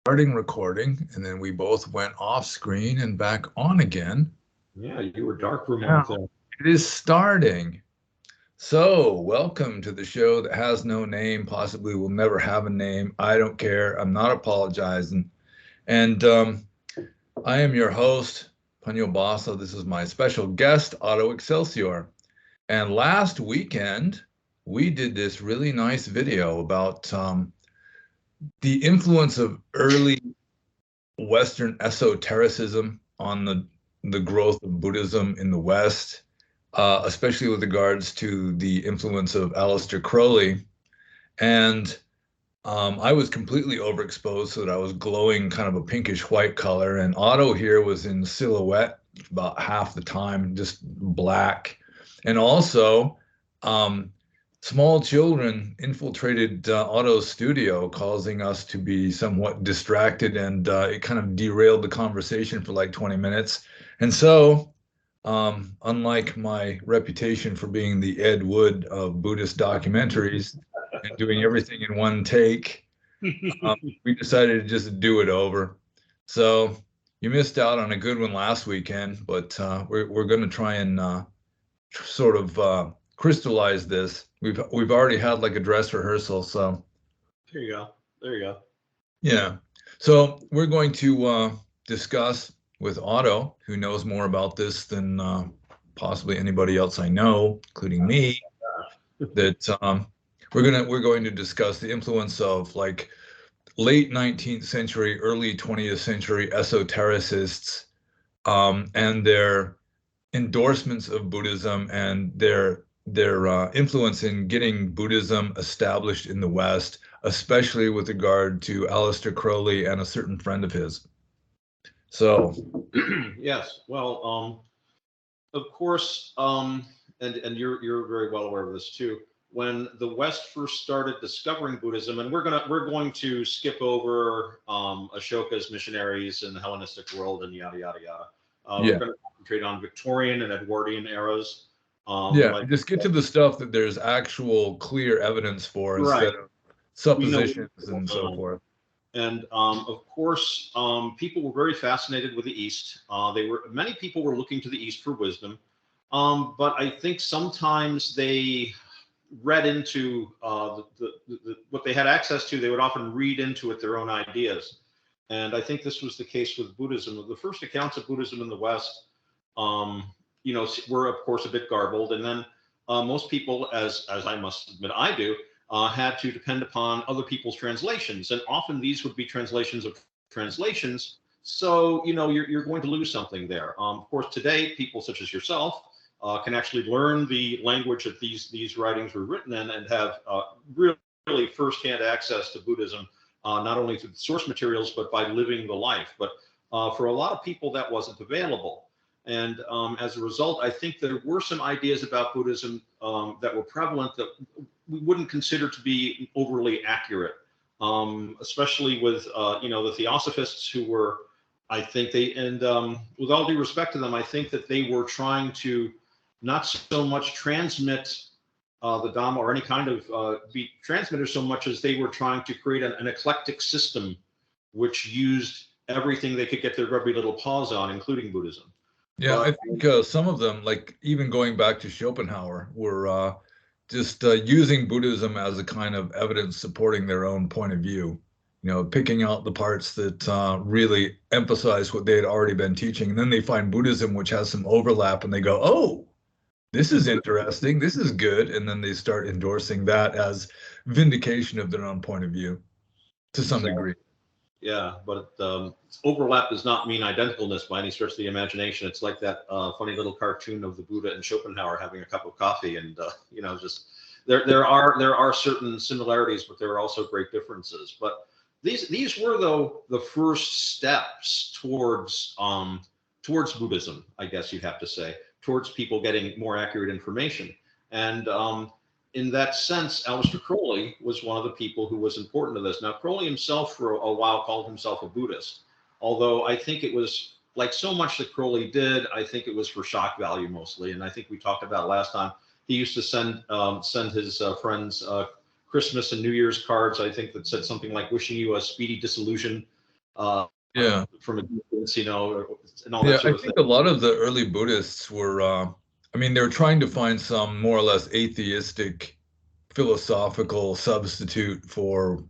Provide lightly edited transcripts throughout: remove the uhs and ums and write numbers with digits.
starting recording, and then we both went off screen and back on again. Yeah, you were dark for a Now moment it is starting. So, welcome to the show that has no name, possibly will never have a name. I don't care. I'm not apologizing. And I am your host, Panyo Basa. This is my special guest, Otto Excelsior. And last weekend, we did this really nice video about the influence of early Western esotericism on the growth of Buddhism in the West, especially with regards to the influence of Aleister Crowley. And I was completely overexposed so that I was glowing kind of a pinkish white color. And Otto here was in silhouette about half the time, just black. And also, um, small children infiltrated Otto's studio, causing us to be somewhat distracted, and it kind of derailed the conversation for like 20 minutes. And so, unlike my reputation for being the Ed Wood of Buddhist documentaries and doing everything in one take, we decided to just do it over. So you missed out on a good one last weekend, but we're going to try and sort of crystallize this. We've already had like a dress rehearsal, so there you go. There you go. yeah. So we're going to discuss with Otto, who knows more about this than possibly anybody else I know, including me, that we're going to discuss the influence of like late 19th century, early 20th century esotericists, and their endorsements of Buddhism and their influence in getting Buddhism established in the West, especially with regard to Aleister Crowley and a certain friend of his. So, Yes. Well, of course, and you're very well aware of this too. When the West first started discovering Buddhism, and we're going to skip over Ashoka's missionaries in the Hellenistic world and yada yada yada. We're yeah, going to concentrate on Victorian and Edwardian eras. yeah, Like just get to the stuff that there's actual clear evidence for right, instead of we know suppositions and so forth. And of course, people were very fascinated with the East. Many people were looking to the East for wisdom, but I think sometimes they read into what they had access to. They would often read into it their own ideas, and I think this was the case with Buddhism. The first accounts of Buddhism in the West, were of course a bit garbled, and then most people, as I must admit I do, had to depend upon other people's translations, and often these would be translations of translations. So you're going to lose something there. Of course, today people such as yourself can actually learn the language that these writings were written in and have really firsthand access to Buddhism, not only through the source materials but by living the life. But for a lot of people, that wasn't available. And as a result, I think there were some ideas about Buddhism that were prevalent that we wouldn't consider to be overly accurate, especially with the Theosophists, who were, I think with all due respect to them, I think that they were trying to not so much transmit the Dhamma or any kind of be transmitters so much as they were trying to create an eclectic system which used everything they could get their grubby little paws on, including Buddhism. Yeah, I But think some of them, like even going back to Schopenhauer, were just using Buddhism as a kind of evidence supporting their own point of view. Picking out the parts that really emphasize what they had already been teaching. And then they find Buddhism, which has some overlap, and they go, oh, this is interesting. This is good. And then they start endorsing that as vindication of their own point of view to some degree. yeah, but overlap does not mean identicalness by any stretch of the imagination. It's like that funny little cartoon of the Buddha and Schopenhauer having a cup of coffee, and just there are certain similarities, but there are also great differences. But these were, though, the first steps towards Buddhism, I guess you'd have to say, towards people getting more accurate information. And in that sense, Aleister Crowley was one of the people who was important to this. Now, Crowley himself for a while called himself a Buddhist, although I think it was, like so much that Crowley did, I think it was for shock value mostly. And I think we talked about last time, he used to send his friends Christmas and New Year's cards, I think, that said something like wishing you a speedy dissolution. Yeah. from a distance, and all Yeah, that I sort of thing. think a lot of the early Buddhists were, I mean, they were trying to find some more or less atheistic philosophical substitute for,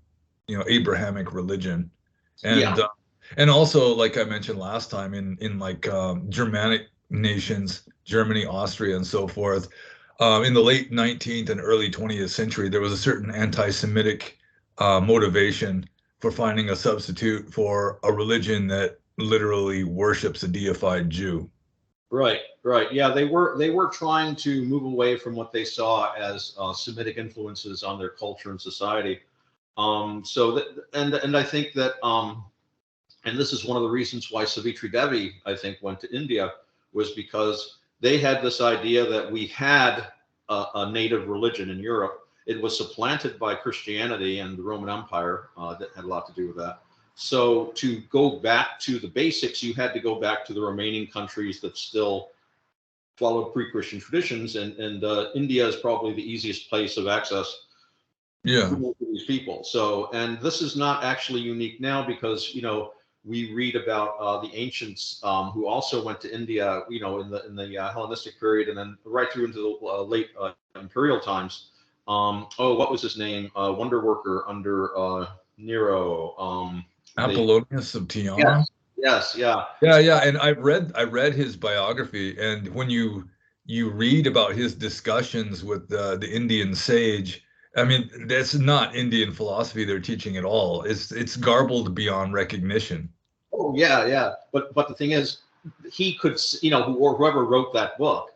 Abrahamic religion. Yeah, And and also, like I mentioned last time, in like Germanic nations, Germany, Austria, and so forth, in the late 19th and early 20th century, there was a certain anti-Semitic motivation for finding a substitute for a religion that literally worships a deified Jew. right, right. Yeah, they were trying to move away from what they saw as Semitic influences on their culture and society. So that, and I think that, and this is one of the reasons why Savitri Devi, I think, went to India, was because they had this idea that we had a native religion in Europe. It was supplanted by Christianity and the Roman Empire, that had a lot to do with that. So to go back to the basics, you had to go back to the remaining countries that still followed pre-Christian traditions, and India is probably the easiest place of access Yeah. for these people. So, and this is not actually unique now, because we read about the ancients, who also went to India, in the Hellenistic period, and then right through into the late imperial times. What was his name? Wonder worker under Nero. Apollonius of Tyana. Yes, yes, yeah. Yeah, yeah, and I read his biography, and when you read about his discussions with the Indian sage, I mean, that's not Indian philosophy they're teaching at all. It's garbled beyond recognition. Oh yeah, yeah. But the thing is, he could, or whoever wrote that book,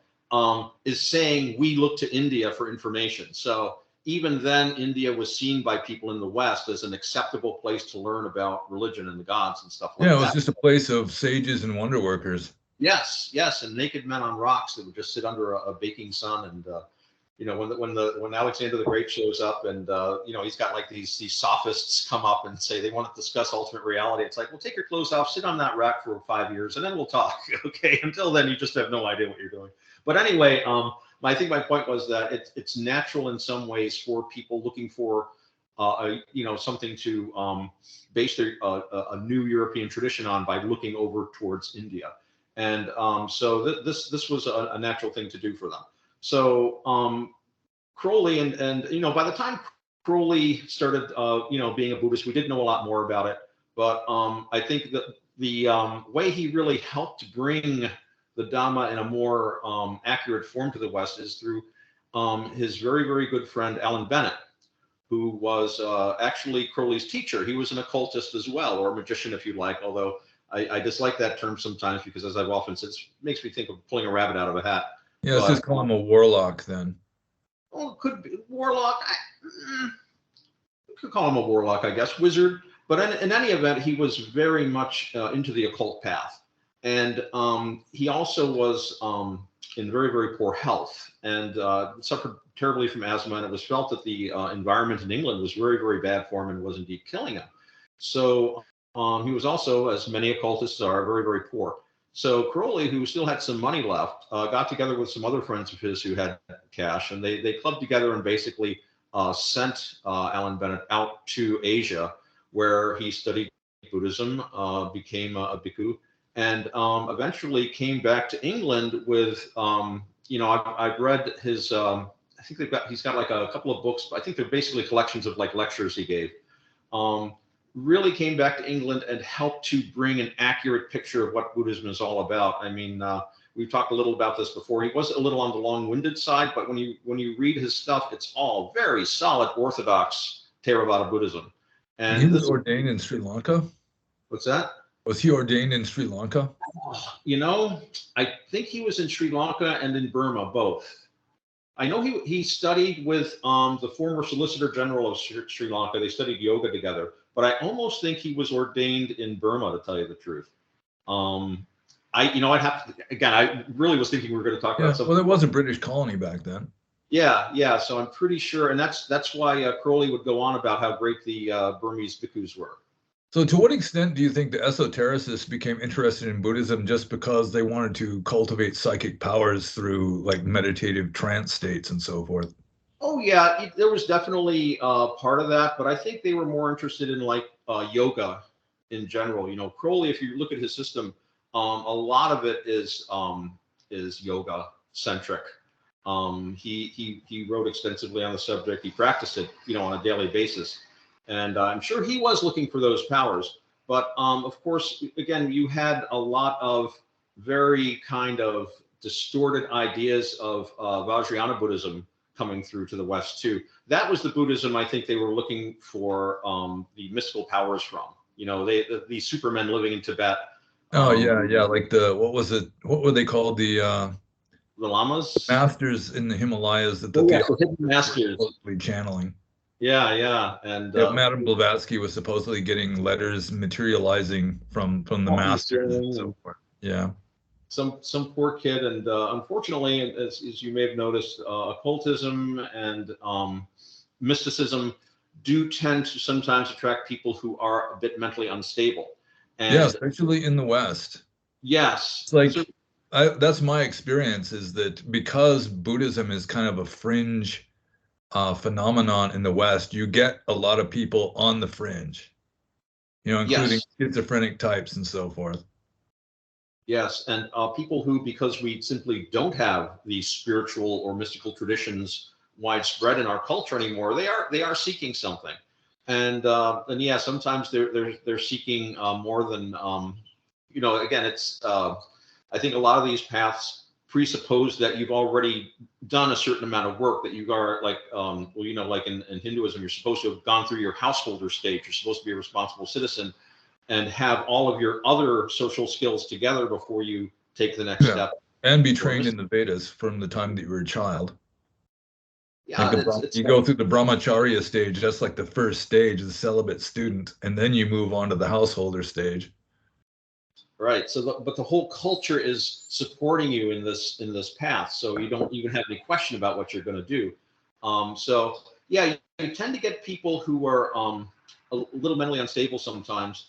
is saying we look to India for information. So even then, India was seen by people in the West as an acceptable place to learn about religion and the gods and stuff Yeah, like it was that. just a place of sages and wonder workers. Yes, yes, and naked men on rocks that would just sit under a baking sun, and when Alexander the Great shows up, and he's got like these sophists come up and say they want to discuss ultimate reality. It's like, well, take your clothes off, sit on that rack for 5 years, and then we'll talk. Okay, until then, you just have no idea what you're doing. But anyway, I think my point was that it's natural in some ways for people looking for something to base their a new European tradition on by looking over towards India. And so this was a natural thing to do for them. So Crowley, and by the time Crowley started being a Buddhist, we did know a lot more about it. But I think that the way he really helped bring the Dhamma in a more accurate form to the West is through his very, very good friend Alan Bennett, who was actually Crowley's teacher. He was an occultist as well, or a magician, if you like, although I dislike that term sometimes, because, as I've often said, it makes me think of pulling a rabbit out of a hat. Yeah, let's But just call him a warlock then. it could be warlock. You could call him a warlock, I guess, wizard. But in any event, he was very much into the occult path, and he also was in very, very poor health, and suffered terribly from asthma. And it was felt that the environment in England was very, very bad for him, and was indeed killing him. So he was also, as many occultists are, very, very poor. So Crowley, who still had some money left, got together with some other friends of his who had cash, and they clubbed together and basically sent Alan Bennett out to Asia, where he studied Buddhism, became a bhikkhu, and eventually came back to England with, I've read his, I think he's got like a couple of books. I think they're basically collections of like lectures he gave. Really came back to England and helped to bring an accurate picture of what Buddhism is all about. I mean, we've talked a little about this before. He was a little on the long-winded side, but when you read his stuff, it's all very solid Orthodox Theravada Buddhism. And He was ordained in Sri Lanka. What's that? Was he ordained in Sri Lanka? I think he was in Sri Lanka and in Burma, both. I know he studied with the former Solicitor General of Sri Lanka. They studied yoga together, but I almost think he was ordained in Burma, to tell you the truth. I'd have to, again, I really was thinking we were going to talk about something. Well, it was a British colony back then. Yeah. So I'm pretty sure, and that's why Crowley would go on about how great the Burmese bhikkhus were. So to what extent do you think the esotericists became interested in Buddhism just because they wanted to cultivate psychic powers through like meditative trance states and so forth? Oh yeah, there was definitely part of that, but I think they were more interested in like yoga in general. You know, Crowley, if you look at his system, a lot of it is yoga centric. He wrote extensively on the subject. He practiced it, you know, on a daily basis, and I'm sure he was looking for those powers. But of course, again, you had a lot of very kind of distorted ideas of Vajrayana Buddhism coming through to the West too. That was the Buddhism I think they were looking for the mystical powers from. You know, these supermen living in Tibet. Oh yeah, like what was it? What were they called? The Lamas. masters in the Himalayas that the Oh yeah, so Theosophists hidden were masters. supposedly channeling. Yeah, and Yeah, Madame Blavatsky was supposedly getting letters materializing from the all these masters and things, so and forth. Yeah. some poor kid, and unfortunately, as you may have noticed, occultism and mysticism do tend to sometimes attract people who are a bit mentally unstable. Yeah, And especially in the West. yes, It's like that's my experience is that because Buddhism is kind of a fringe phenomenon in the West, you get a lot of people on the fringe, you know, including yes, schizophrenic types and so forth. yes, and people who, because we simply don't have these spiritual or mystical traditions widespread in our culture anymore, they are seeking something, and yeah, sometimes they're seeking more than you know. Again, it's I think a lot of these paths presuppose that you've already done a certain amount of work, that you are like well, you know, like in Hinduism, you're supposed to have gone through your householder stage. You're supposed to be a responsible citizen and have all of your other social skills together before you take the next Yeah. step. And be trained in the Vedas from the time that you were a child. Like Yeah, it's you go through the brahmacharya stage, that's like the first stage, the celibate student, and then you move on to the householder stage. right. So, but the whole culture is supporting you in this path, so you don't even have any question about what you're going to do. So, yeah, you tend to get people who are a little mentally unstable sometimes.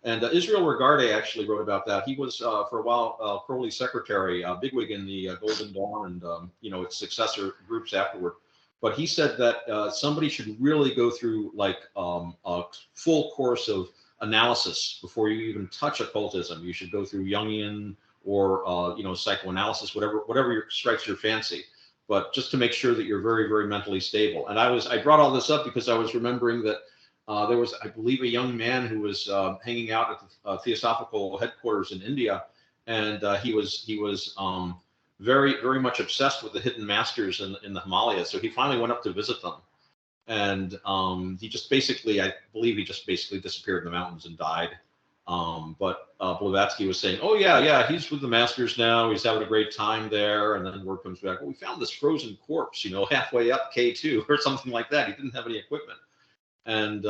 And Israel Regarde actually wrote about that. He was for a while Crowley's secretary, bigwig in the Golden Dawn, and you know, its successor groups afterward. But he said that somebody should really go through like a full course of analysis before you even touch occultism. You should go through Jungian or you know, psychoanalysis, whatever strikes your fancy. But just to make sure that you're very, very mentally stable. And I brought all this up because I was remembering that there was, I believe, a young man who was hanging out at the Theosophical headquarters in India, and he was very, very much obsessed with the hidden masters in the Himalayas. So he finally went up to visit them, and he just basically, I believe, he just basically disappeared in the mountains and died. But Blavatsky was saying, "Oh yeah, he's with the masters now. He's having a great time there." And then word comes back, "Well, we found this frozen corpse, you know, halfway up K2 or something like that. He didn't have any equipment." And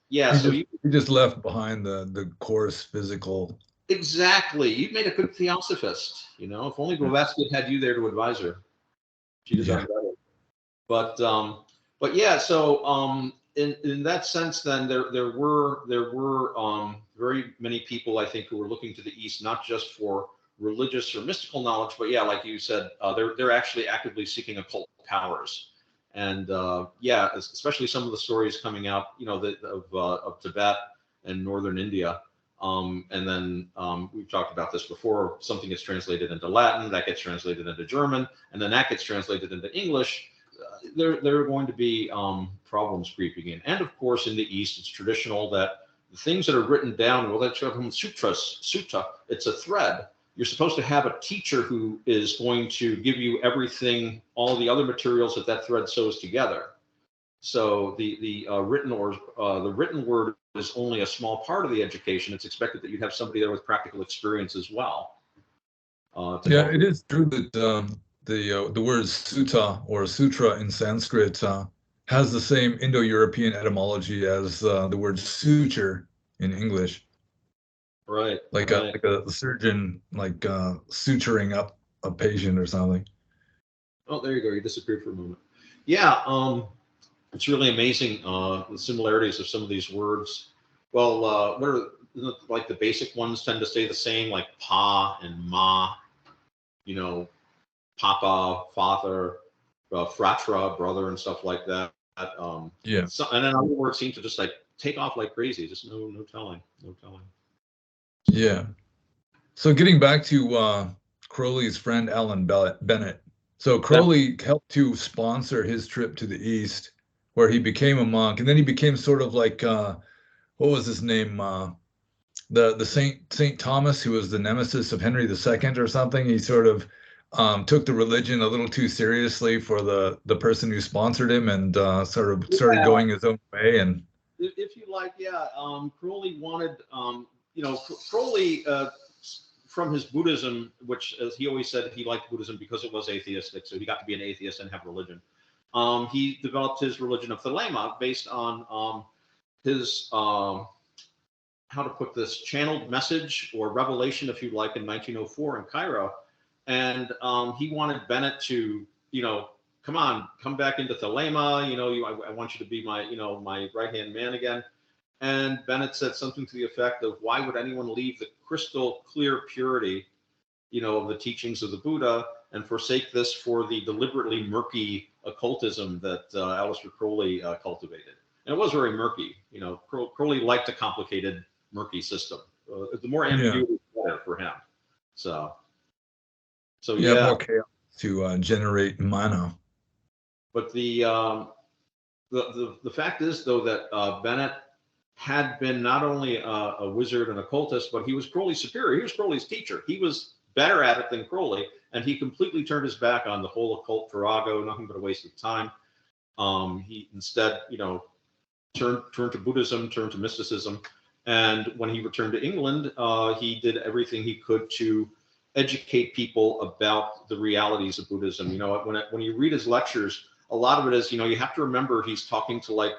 yeah, so He just left behind the coarse physical. exactly, you made a good theosophist. You know, if only Blavatsky had you there to advise her, she'd have done better. But yeah, so in that sense, then there were very many people, I think, who were looking to the East not just for religious or mystical knowledge, but yeah, like you said, they're actually actively seeking occult powers. And yeah, especially some of the stories coming out, you know, of Tibet and northern India. And then we've talked about this before. Something gets translated into Latin, that gets translated into German, and then that gets translated into English. There are going to be problems creeping in. And of course, in the East, it's traditional that the things that are written down, well, that's from sutta, it's a thread. You're supposed to have a teacher who is going to give you everything, all the other materials that thread sews together. So the written word is only a small part of the education. It's expected that you'd have somebody there with practical experience as well. Yeah, it is true that the word sutta or sutra in Sanskrit has the same Indo-European etymology as the word suture in English. Right. Like a surgeon suturing up a patient or something. Oh, there you go. You disappeared for a moment. Yeah, it's really amazing the similarities of some of these words. Well, what are like the basic ones tend to stay the same, like pa and ma. You know, papa, father, fratra, brother, and stuff like that. Yeah. So, and then other words seem to just like take off like crazy. Just no telling. Yeah. So getting back to Crowley's friend Alan Bennett. So Crowley helped to sponsor his trip to the East, where he became a monk, and then he became sort of like what was his name? The Saint Thomas, who was the nemesis of Henry II or something. He sort of took the religion a little too seriously for the person who sponsored him, and sort of started going his own way. And if you like, yeah, Crowley wanted, Crowley from his Buddhism, which as he always said, he liked Buddhism because it was atheistic, so he got to be an atheist and have religion. He developed his religion of the Lama based on his how to put this, channeled message or revelation, if you like, in 1904 in Cairo. And he wanted Bennett to, come back into Thelema, I want you to be my, my right-hand man again. And Bennett said something to the effect of, why would anyone leave the crystal clear purity, of the teachings of the Buddha and forsake this for the deliberately murky occultism that Aleister Crowley cultivated? And it was very murky. Crowley liked a complicated, murky system. The more ambiguity, the better for him. So yeah. More chaos to generate mana. But the fact is, though, that Bennett had been not only a wizard and occultist, but he was Crowley's superior. He was Crowley's teacher. He was better at it than Crowley, and he completely turned his back on the whole occult farrago, nothing but a waste of time. He instead, turned to Buddhism, turned to mysticism. And when he returned to England, he did everything he could to educate people about the realities of Buddhism. When you read his lectures, a lot of it is, you have to remember he's talking to like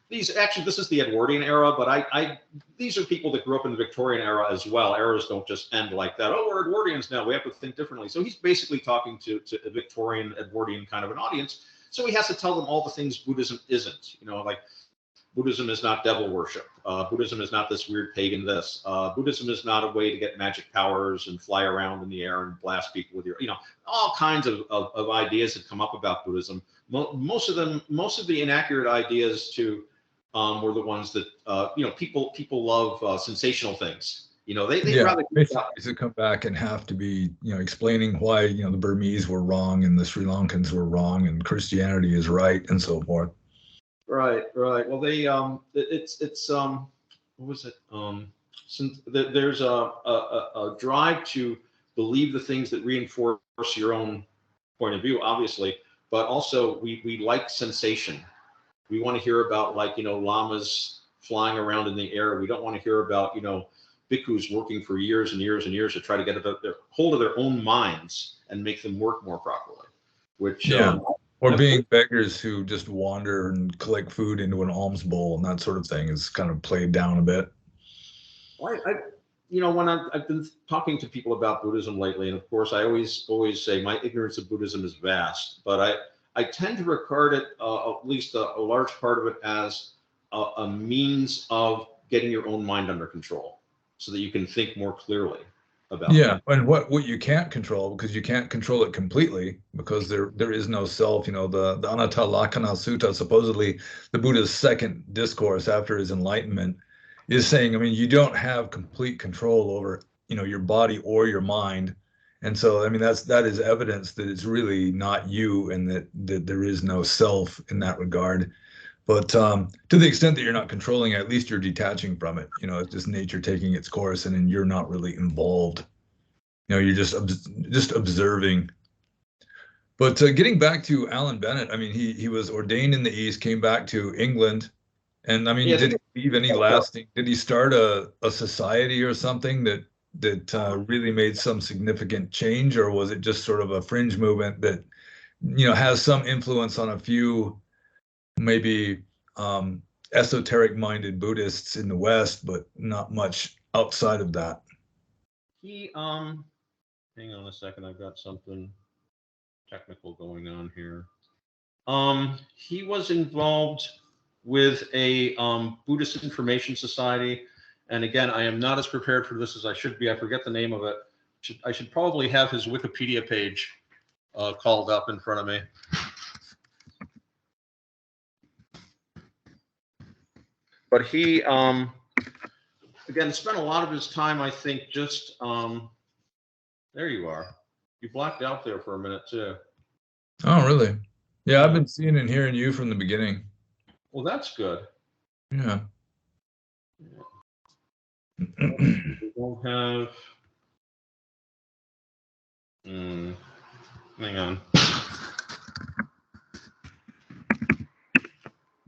this is the Edwardian era, but these are people that grew up in the Victorian era as well. Eras don't just end like that. Oh, we're Edwardians now, we have to think differently. So he's basically talking to a Victorian, Edwardian kind of an audience. So he has to tell them all the things Buddhism isn't, like Buddhism is not devil worship. Buddhism is not this weird pagan this. Buddhism is not a way to get magic powers and fly around in the air and blast people with your, all kinds of ideas that come up about Buddhism. Most of the inaccurate ideas too were the ones that, people love sensational things. They rather to come back and have to be, explaining why, the Burmese were wrong and the Sri Lankans were wrong and Christianity is right and so forth. Right. Well, they it's what was it? Since there's a drive to believe the things that reinforce your own point of view, obviously, but also we like sensation. We want to hear about llamas flying around in the air. We don't want to hear about bhikkhus working for years and years and years to try to get hold of their own minds and make them work more properly. Which or being beggars who just wander and collect food into an alms bowl and that sort of thing is kind of played down a bit. When I've been talking to people about Buddhism lately, and of course I always say my ignorance of Buddhism is vast, but I tend to regard it, at least a large part of it, as a means of getting your own mind under control so that you can think more clearly about things. And what you can't control, because you can't control it completely, because there is no self. The Anatalakkhana Sutta, supposedly the Buddha's second discourse after his enlightenment, is saying, you don't have complete control over your body or your mind. And so that is evidence that it's really not you, and that there is no self in that regard. But to the extent that you're not controlling it, at least you're detaching from it. It's just nature taking its course, and then you're not really involved. You're just observing. But getting back to Alan Bennett, he was ordained in the East, came back to England, and did he leave any lasting? Did he start a society or something that really made some significant change, or was it just sort of a fringe movement that has some influence on a few maybe esoteric-minded Buddhists in the West, but not much outside of that? He hang on a second, I've got something technical going on here. He was involved with a Buddhist Information Society, and again, I am not as prepared for this as I should be. I forget the name of it. I should probably have his Wikipedia page called up in front of me. But he, again, spent a lot of his time, I think, just, there you are. You blacked out there for a minute, too. Oh, really? Yeah, I've Yeah. been seeing and hearing you from the beginning. Well, that's good. Yeah. We don't have, hang on.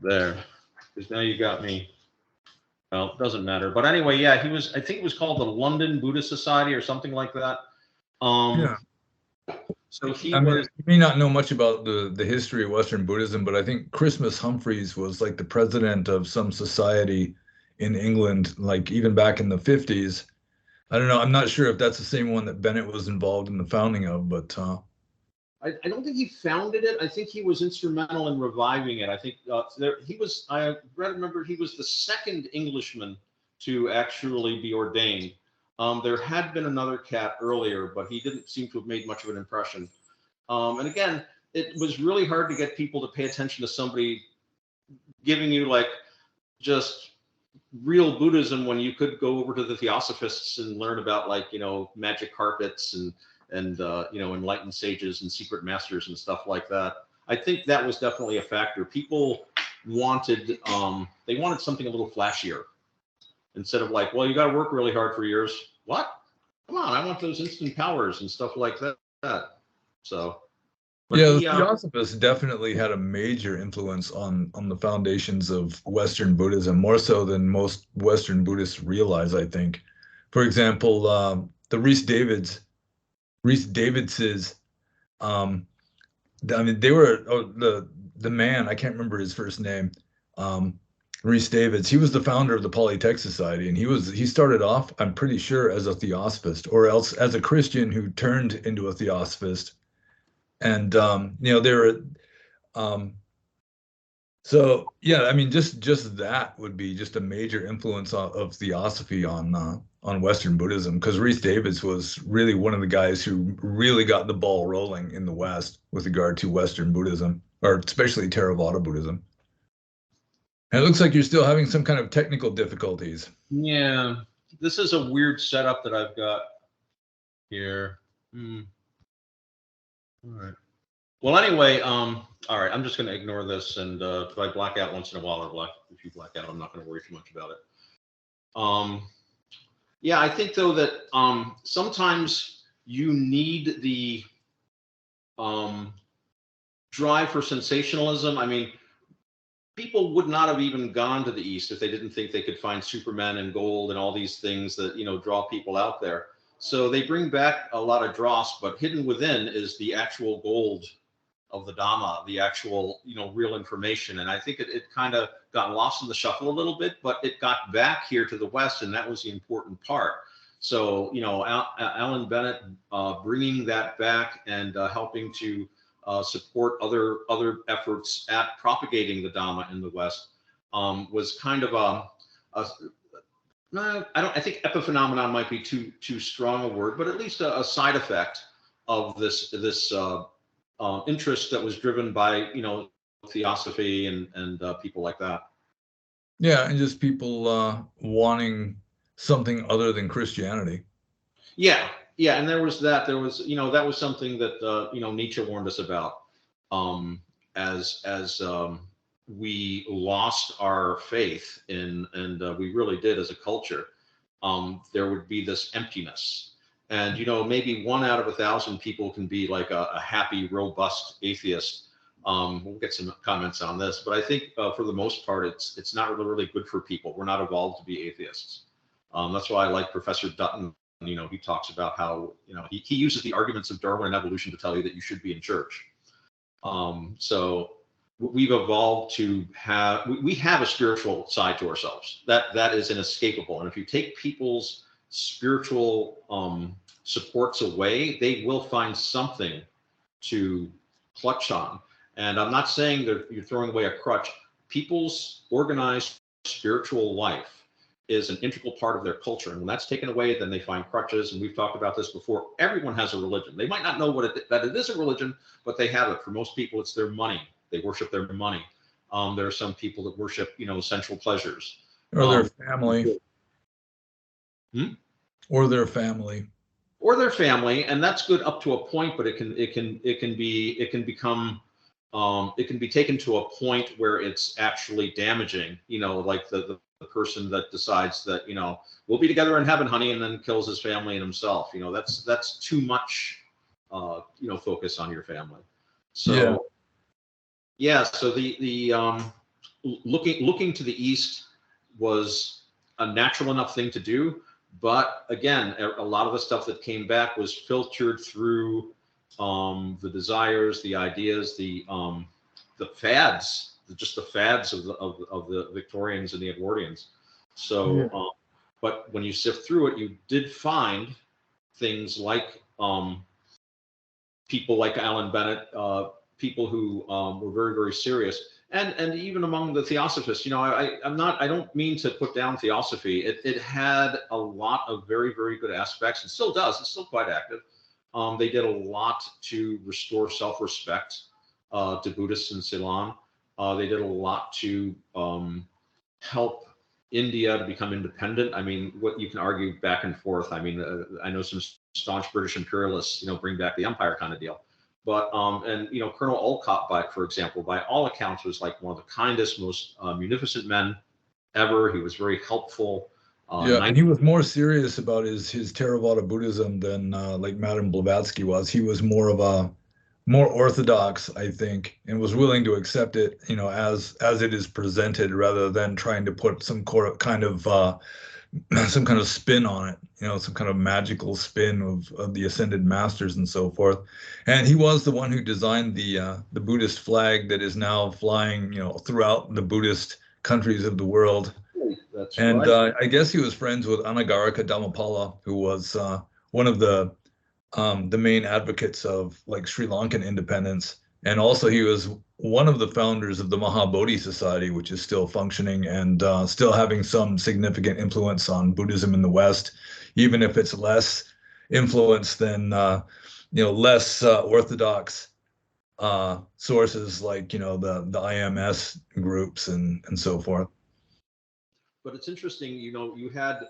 There. Because now you got me. Well, it doesn't matter. But anyway, yeah, he was, I think it was called the London Buddhist Society or something like that. Yeah. So he I mean, was, you may not know much about the history of Western Buddhism, but I think Christmas Humphreys was like the president of some society in England, like even back in the 50s. I don't know. I'm not sure if that's the same one that Bennett was involved in the founding of, but I don't think he founded it. I think he was instrumental in reviving it. I think he was, I remember he was the second Englishman to actually be ordained. There had been another cat earlier, but he didn't seem to have made much of an impression. And again, it was really hard to get people to pay attention to somebody giving you like just real Buddhism when you could go over to the Theosophists and learn about like, magic carpets and enlightened sages and secret masters and stuff like that. I think that was definitely a factor. People wanted, they wanted something a little flashier instead of like, well, you got to work really hard for years. What? Come on, I want those instant powers and stuff like that. So, but yeah, the he, Theosophists definitely had a major influence on the foundations of Western Buddhism, more so than most Western Buddhists realize, I think. For example, the Reese Davidses, I mean, they were the man, I can't remember his first name, um, Reese Davids. He was the founder of the Polytech Society, and he started off, I'm pretty sure, as a Theosophist, or else as a Christian who turned into a Theosophist. And they were um, so yeah, I mean, just that would be just a major influence of Theosophy on Western Buddhism, because Rhys Davids was really one of the guys who really got the ball rolling in the West with regard to Western Buddhism, or especially Theravada Buddhism. And it looks like you're still having some kind of technical difficulties. yeah, this is a weird setup that I've got here. All right. Well, anyway, all right, I'm just going to ignore this, and if I black out once in a while, or if you black out, I'm not going to worry too much about it. Yeah, I think though that sometimes you need the drive for sensationalism. I mean, people would not have even gone to the East if they didn't think they could find Superman and gold and all these things that draw people out there. So they bring back a lot of dross, but hidden within is the actual gold of the Dhamma, the actual, real information. And I think it kind of got lost in the shuffle a little bit, but it got back here to the West, and that was the important part. So, Alan Bennett bringing that back and helping to support other efforts at propagating the Dhamma in the West was kind of I think epiphenomenon might be too strong a word, but at least a side effect of this interest that was driven by Theosophy and people like that. Yeah, and just people wanting something other than Christianity. Yeah, and there was that that was something that Nietzsche warned us about, as we lost our faith in, and we really did as a culture. There would be this emptiness. And, maybe 1 out of 1,000 people can be like a happy, robust atheist. We'll get some comments on this, but I think for the most part, it's not really good for people. We're not evolved to be atheists. That's why I like Professor Dutton. He talks about how, he uses the arguments of Darwin and evolution to tell you that you should be in church. So we've evolved to have, we have a spiritual side to ourselves that is inescapable. And if you take people's spiritual supports away, they will find something to clutch on. And I'm not saying that you're throwing away a crutch. People's organized spiritual life is an integral part of their culture. And when that's taken away, then they find crutches. And we've talked about this before. Everyone has a religion. They might not know that it is a religion, but they have it. For most people, it's their money. They worship their money. There are some people that worship, sensual pleasures. Or their family. Hmm? Or their family. Or their family, and that's good up to a point, but it can be taken to a point where it's actually damaging. Like the person that decides that we'll be together in heaven, honey, and then kills his family and himself. That's too much. Focus on your family. So so the looking to the east was a natural enough thing to do. But again, a lot of the stuff that came back was filtered through the desires, the ideas, the fads, just the fads of the Victorians and the Edwardians. So, but when you sift through it, you did find things like people like Alan Bennett, people who were very, very serious. And even among the Theosophists, I don't mean to put down Theosophy. It had a lot of very, very good aspects, and still does. It's still quite active. They did a lot to restore self-respect to Buddhists in Ceylon. They did a lot to help India to become independent. I mean, what you can argue back and forth. I mean, I know some staunch British imperialists, bring back the empire kind of deal. But and Colonel Olcott, for example, by all accounts, was like one of the kindest, most munificent men ever. He was very helpful. And he was more serious about his Theravada Buddhism than like Madame Blavatsky was. He was more of a more orthodox, I think, and was willing to accept it, as it is presented, rather than trying to put some kind of some kind of spin on it, some kind of magical spin of the ascended masters and so forth. And he was the one who designed the Buddhist flag that is now flying, throughout the Buddhist countries of the world. That's And right. I guess he was friends with Anagarika Dhammapala, who was one of the main advocates of like Sri Lankan independence. And also he was one of the founders of the Mahabodhi Society, which is still functioning and still having some significant influence on Buddhism in the West, even if it's less influence than less orthodox sources like the IMS groups and so forth. But it's interesting, you had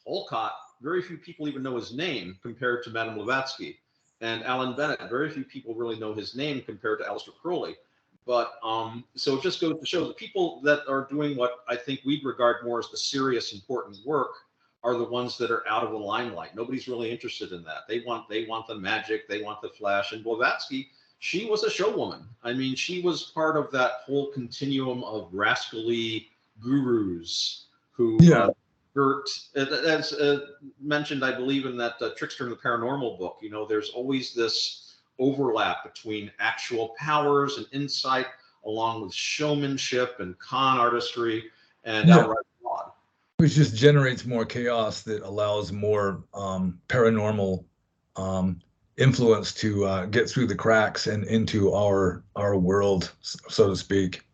Olcott. Very few people even know his name compared to Madame Blavatsky. And Alan Bennett, very few people really know his name compared to Aleister Crowley. But so it just goes to show the people that are doing what I think we'd regard more as the serious, important work are the ones that are out of the limelight. Nobody's really interested in that. They want the magic, they want the flash. And Blavatsky, she was a showwoman. I mean, she was part of that whole continuum of rascally gurus who as mentioned, I believe, in that Trickster and the Paranormal book, there's always this overlap between actual powers and insight, along with showmanship and con artistry and outright fraud. Which just generates more chaos that allows more paranormal influence to get through the cracks and into our world, so to speak.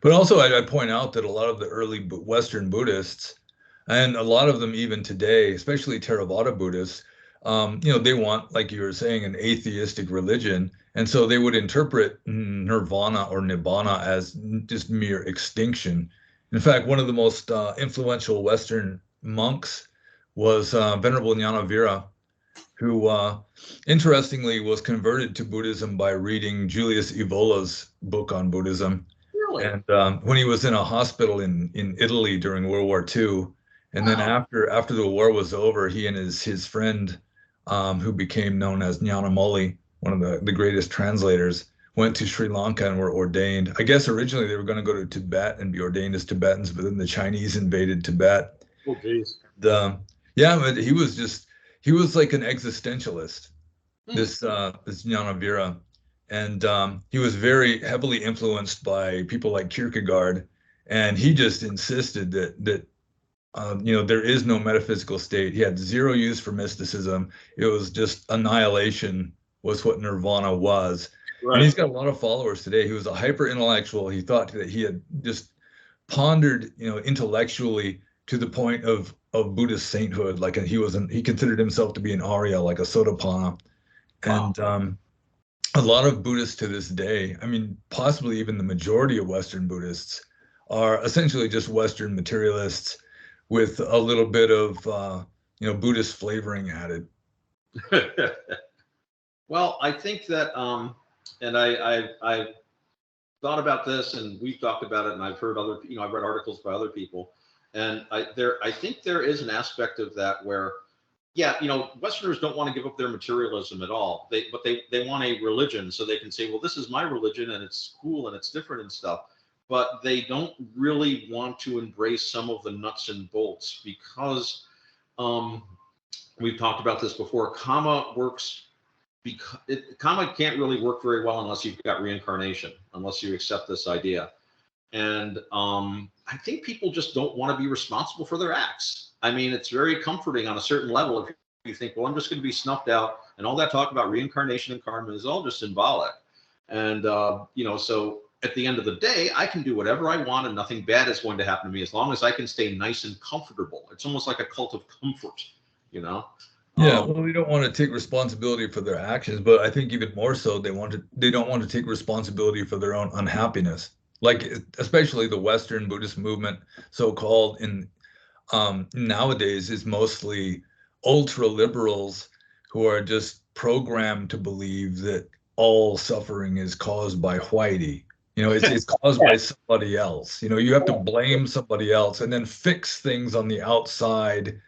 But also, I'd point out that a lot of the early Western Buddhists, and a lot of them even today, especially Theravada Buddhists, they want, like you were saying, an atheistic religion. And so they would interpret nirvana or nibbana as just mere extinction. In fact, one of the most influential Western monks was Venerable Nyanovira, who interestingly was converted to Buddhism by reading Julius Evola's book on Buddhism. Really? And when he was in a hospital in Italy during World War II, and then after the war was over, he and his friend, who became known as Nyanamoli, one of the greatest translators, went to Sri Lanka and were ordained. I guess originally they were going to go to Tibet and be ordained as Tibetans, but then the Chinese invaded Tibet. Oh, geez. Yeah, but he was like an existentialist, this Nyanavira. And he was very heavily influenced by people like Kierkegaard, and he just insisted that there is no metaphysical state. He had zero use for mysticism. It was just annihilation was what nirvana was. Right. And he's got a lot of followers today. He was a hyper intellectual. He thought that he had just pondered, intellectually to the point of Buddhist sainthood. Like he considered himself to be an Arya, like a Sotapanna. And a lot of Buddhists to this day, I mean, possibly even the majority of Western Buddhists are essentially just Western materialists with a little bit of Buddhist flavoring added. Well, I think that, and I thought about this, and we've talked about it, and I've heard other, I've read articles by other people, and I think there is an aspect of that where, yeah, Westerners don't want to give up their materialism at all. But they want a religion, so they can say, well, this is my religion, and it's cool and it's different and stuff. But they don't really want to embrace some of the nuts and bolts because we've talked about this before. Karma works because karma can't really work very well unless you've got reincarnation, unless you accept this idea. And I think people just don't want to be responsible for their acts. I mean, it's very comforting on a certain level if you think, well, I'm just going to be snuffed out, and all that talk about reincarnation and karma is all just symbolic. And so at the end of the day, I can do whatever I want, and nothing bad is going to happen to me as long as I can stay nice and comfortable. It's almost like a cult of comfort, Yeah, well, they don't want to take responsibility for their actions, but I think even more so, they don't want to take responsibility for their own unhappiness. Like especially the Western Buddhist movement, so-called, in nowadays is mostly ultra liberals who are just programmed to believe that all suffering is caused by Whitey. It's caused by somebody else. You have to blame somebody else and then fix things on the outside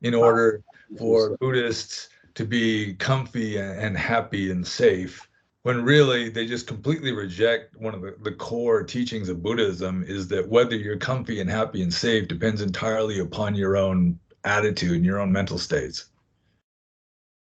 in order for Buddhists to be comfy and happy and safe, when really they just completely reject one of the core teachings of Buddhism, is that whether you're comfy and happy and safe depends entirely upon your own attitude and your own mental states.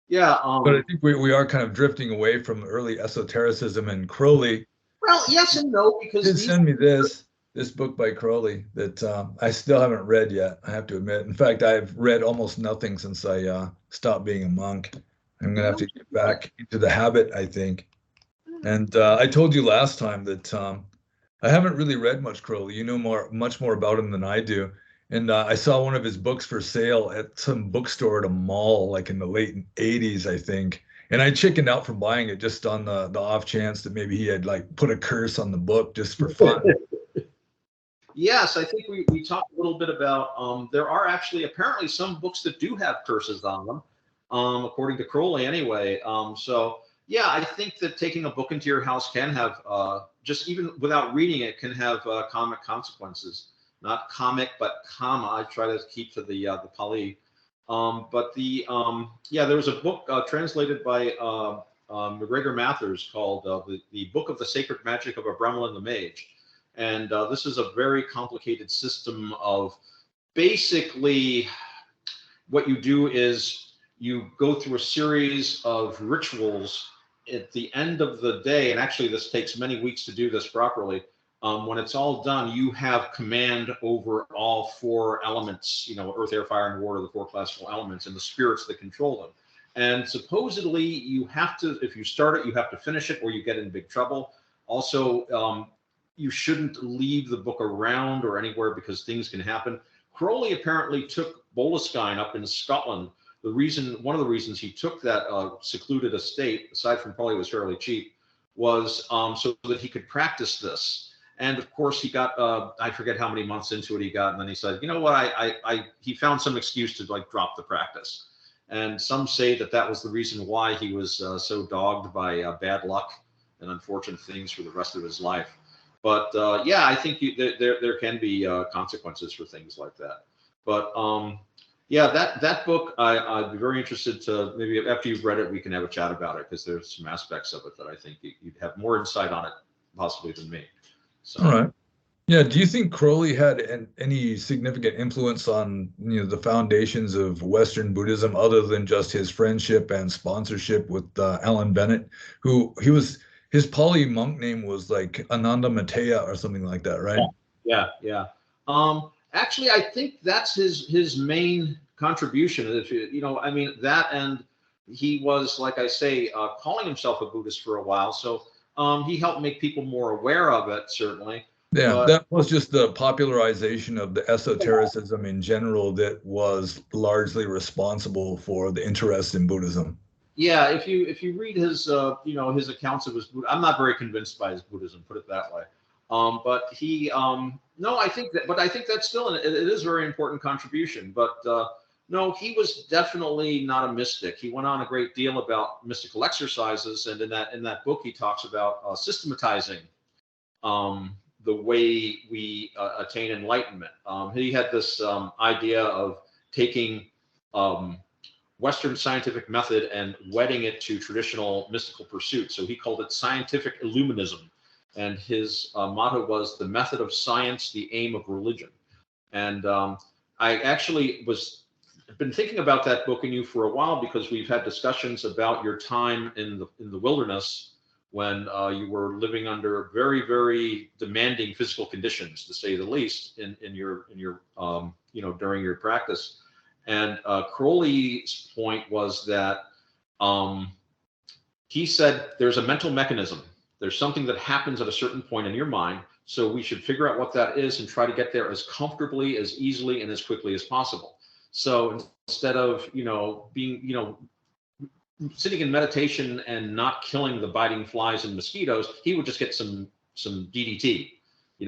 Yeah. But I think we are kind of drifting away from early esotericism, and Crowley. Well, yes and no, because did send me this book by Crowley that I still haven't read yet, I have to admit. In fact, I've read almost nothing since I stopped being a monk. I'm going to have to get back into the habit, I think. And I told you last time that I haven't really read much Crowley. You know much more about him than I do. And I saw one of his books for sale at some bookstore at a mall, like in the late 80s, I think. And I chickened out from buying it just on the off chance that maybe he had like put a curse on the book just for fun. Yes, I think we talked a little bit about there are actually apparently some books that do have curses on them, according to Crowley anyway. So yeah, I think that taking a book into your house can have just even without reading it can have karmic consequences. Not comic, but karma. I try to keep to the Pali. But there was a book translated by McGregor Mathers called the Book of the Sacred Magic of a Bremel and the Mage. And this is a very complicated system of basically what you do is you go through a series of rituals at the end of the day. And actually, this takes many weeks to do this properly. When it's all done, you have command over all four elements, earth, air, fire, and water, the four classical elements, and the spirits that control them. And supposedly you have to, if you start it, you have to finish it or you get in big trouble. Also, you shouldn't leave the book around or anywhere because things can happen. Crowley apparently took Boleskine up in Scotland. One of the reasons he took that secluded estate, aside from probably it was fairly cheap, was so that he could practice this. And of course, he got, I forget how many months into it he got, and then he said, you know what, he found some excuse to like drop the practice. And some say that was the reason why he was so dogged by bad luck and unfortunate things for the rest of his life. But yeah, I think there can be consequences for things like that. But yeah, that book, I'd be very interested to, maybe after you've read it, we can have a chat about it, because there's some aspects of it that I think you'd have more insight on it possibly than me. So. All right. Yeah. Do you think Crowley had any significant influence on the foundations of Western Buddhism, other than just his friendship and sponsorship with Alan Bennett, his Pali monk name was like Ananda Matea or something like that, right? Yeah. Actually, I think that's his main contribution. I mean, that, and he was, like I say, calling himself a Buddhist for a while. So he helped make people more aware of it, certainly. Yeah, but that was just the popularization of the esotericism in general that was largely responsible for the interest in Buddhism. Yeah, if you read his his accounts of his Buddhism, I'm not very convinced by his Buddhism, put it that way. But he, no, I think that, but I think that's still, it is a very important contribution. But no, he was definitely not a mystic. He went on a great deal about mystical exercises, and in that book, he talks about systematizing the way we attain enlightenment. He had this idea of taking Western scientific method and wedding it to traditional mystical pursuits. So he called it scientific illuminism. And his motto was the method of science, the aim of religion. And I actually been thinking about that book in you for a while, because we've had discussions about your time in the wilderness when you were living under very, very demanding physical conditions, to say the least, in your during your practice. And Crowley's point was that he said there's a mental mechanism. There's something that happens at a certain point in your mind. So we should figure out what that is and try to get there as comfortably, as easily, and as quickly as possible. So instead of, being, sitting in meditation and not killing the biting flies and mosquitoes, he would just get some DDT,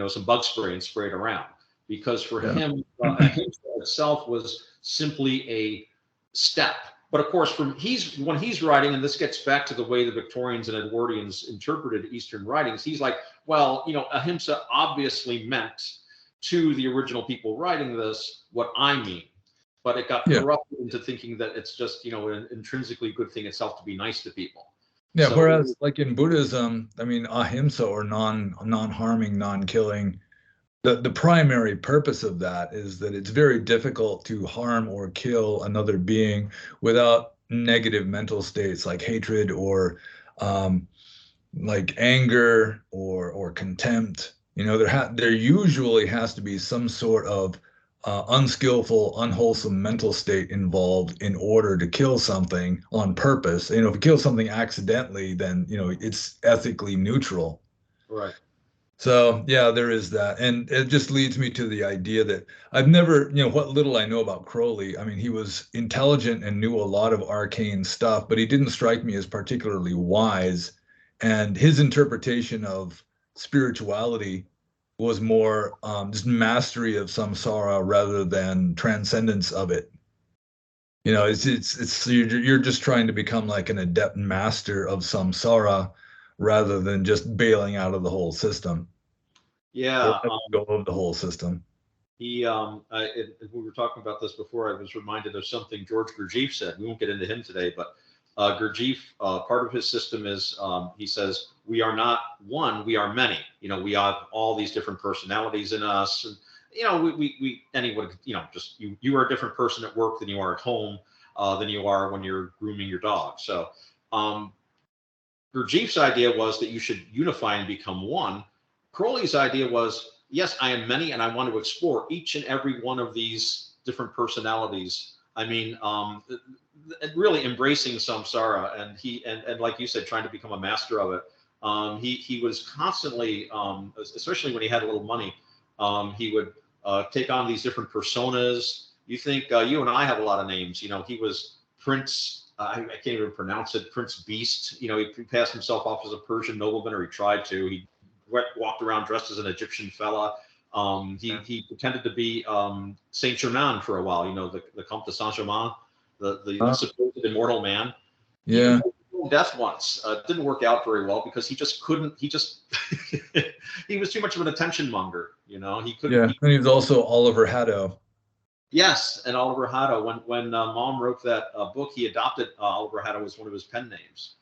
some bug spray, and spray it around. Because for him, ahimsa itself was simply a step. But of course, when he's writing, and this gets back to the way the Victorians and Edwardians interpreted Eastern writings, he's like, well, ahimsa obviously meant to the original people writing this what I mean. But it got corrupted into thinking that it's just, an intrinsically good thing itself to be nice to people. Yeah, so, whereas like in Buddhism, I mean, ahimsa, or non-harming, non-killing, the primary purpose of that is that it's very difficult to harm or kill another being without negative mental states like hatred or like anger or contempt. There usually has to be some sort of unskillful, unwholesome mental state involved in order to kill something on purpose. If you kill something accidentally, then it's ethically neutral. Right. So yeah, there is that. And it just leads me to the idea that I've never, what little I know about Crowley, I mean, he was intelligent and knew a lot of arcane stuff, but he didn't strike me as particularly wise. And his interpretation of spirituality was more just mastery of samsara rather than transcendence of it. It's you're just trying to become like an adept master of samsara rather than just bailing out of the whole system. Yeah, go of the whole system. We were talking about this before. I was reminded of something George Gurdjieff said. We won't get into him today, but Gurdjieff, part of his system is he says we are not one, we are many. We have all these different personalities in us, and anyone, just you are a different person at work than you are at home, than you are when you're grooming your dog. So Gurdjieff's idea was that you should unify and become one. Crowley's idea was, yes, I am many, and I want to explore each and every one of these different personalities. I mean, really embracing samsara, and like you said, trying to become a master of it. He was constantly, especially when he had a little money, he would take on these different personas. You think you and I have a lot of names. He was Prince. I can't even pronounce it. Prince Beast. He passed himself off as a Persian nobleman, or he tried to. He walked around dressed as an Egyptian fella. He pretended to be Saint Germain for a while. The Comte de Saint Germain, the supposed immortal man. Yeah. He death once. Didn't work out very well because he just couldn't. He just he was too much of an attention monger. He couldn't. Yeah, and he was also Oliver Haddo. Yes, and Oliver Haddo. When Mom wrote that book, he adopted Oliver Haddo as one of his pen names,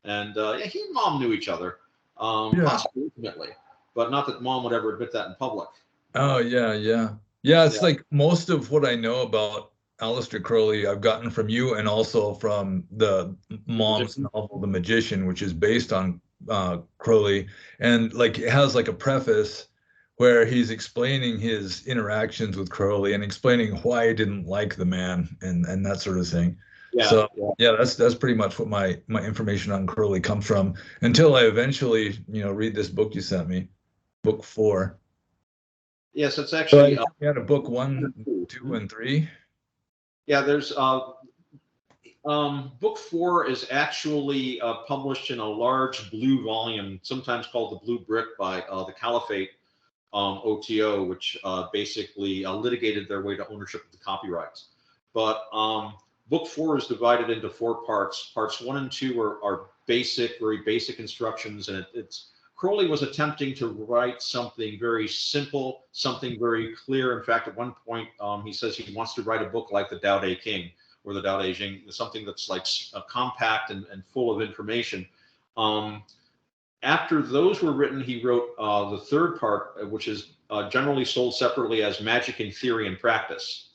and he and Mom knew each other, possibly intimately, but not that Mom would ever admit that in public. Oh yeah. It's like most of what I know about Aleister Crowley I've gotten from you, and also from the Mom's novel, The Magician, which is based on Crowley, and like it has like a preface where he's explaining his interactions with Crowley and explaining why he didn't like the man and that sort of thing. That's pretty much what my information on Crowley comes from, until I eventually read this book you sent me, book 4. Yes, it's actually you had a book 1, 2, and 3. Yeah, there's Book 4 is actually published in a large blue volume, sometimes called the Blue Brick, by the Caliphate OTO, which basically litigated their way to ownership of the copyrights. But Book 4 is divided into 4 parts. Parts 1 and 2 are basic, very basic instructions, and it's Crowley was attempting to write something very simple, something very clear. In fact, at one point, he says he wants to write a book like the Tao Te King or the Tao Te Ching, something that's like compact and full of information. After those were written, he wrote the 3rd part, which is generally sold separately as Magic in Theory and Practice.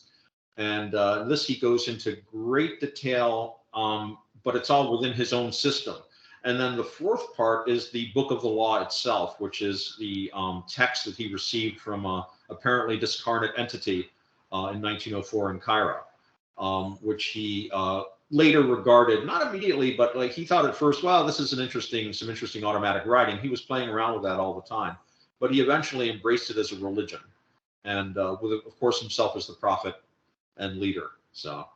And this he goes into great detail, but it's all within his own system. And then the 4th part is the Book of the Law itself, which is the text that he received from a apparently discarnate entity in 1904 in Cairo, which he later regarded, not immediately, but like he thought at first, wow, this is some interesting automatic writing. He was playing around with that all the time, but he eventually embraced it as a religion, and with, of course, himself as the prophet and leader. So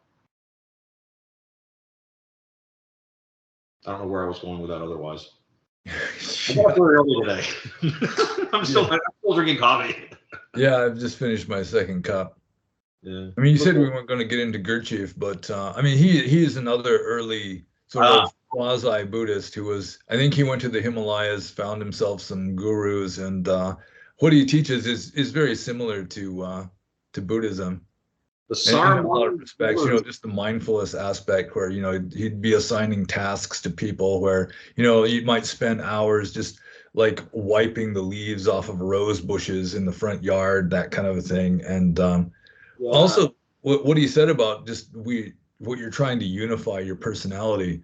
I don't know where I was going with that otherwise. I'm not very early today. I'm still drinking coffee. Yeah, I've just finished my 2nd cup. Yeah. I mean, you said we weren't going to get into Gurdjieff, but I mean, he is another early sort of quasi-Buddhist who was, I think he went to the Himalayas, found himself some gurus, and what he teaches is very similar to Buddhism. The And in a lot of respects, just the mindfulness aspect where, he'd be assigning tasks to people where, you might spend hours just like wiping the leaves off of rose bushes in the front yard, that kind of a thing. And also what he said about just what you're trying to unify your personality.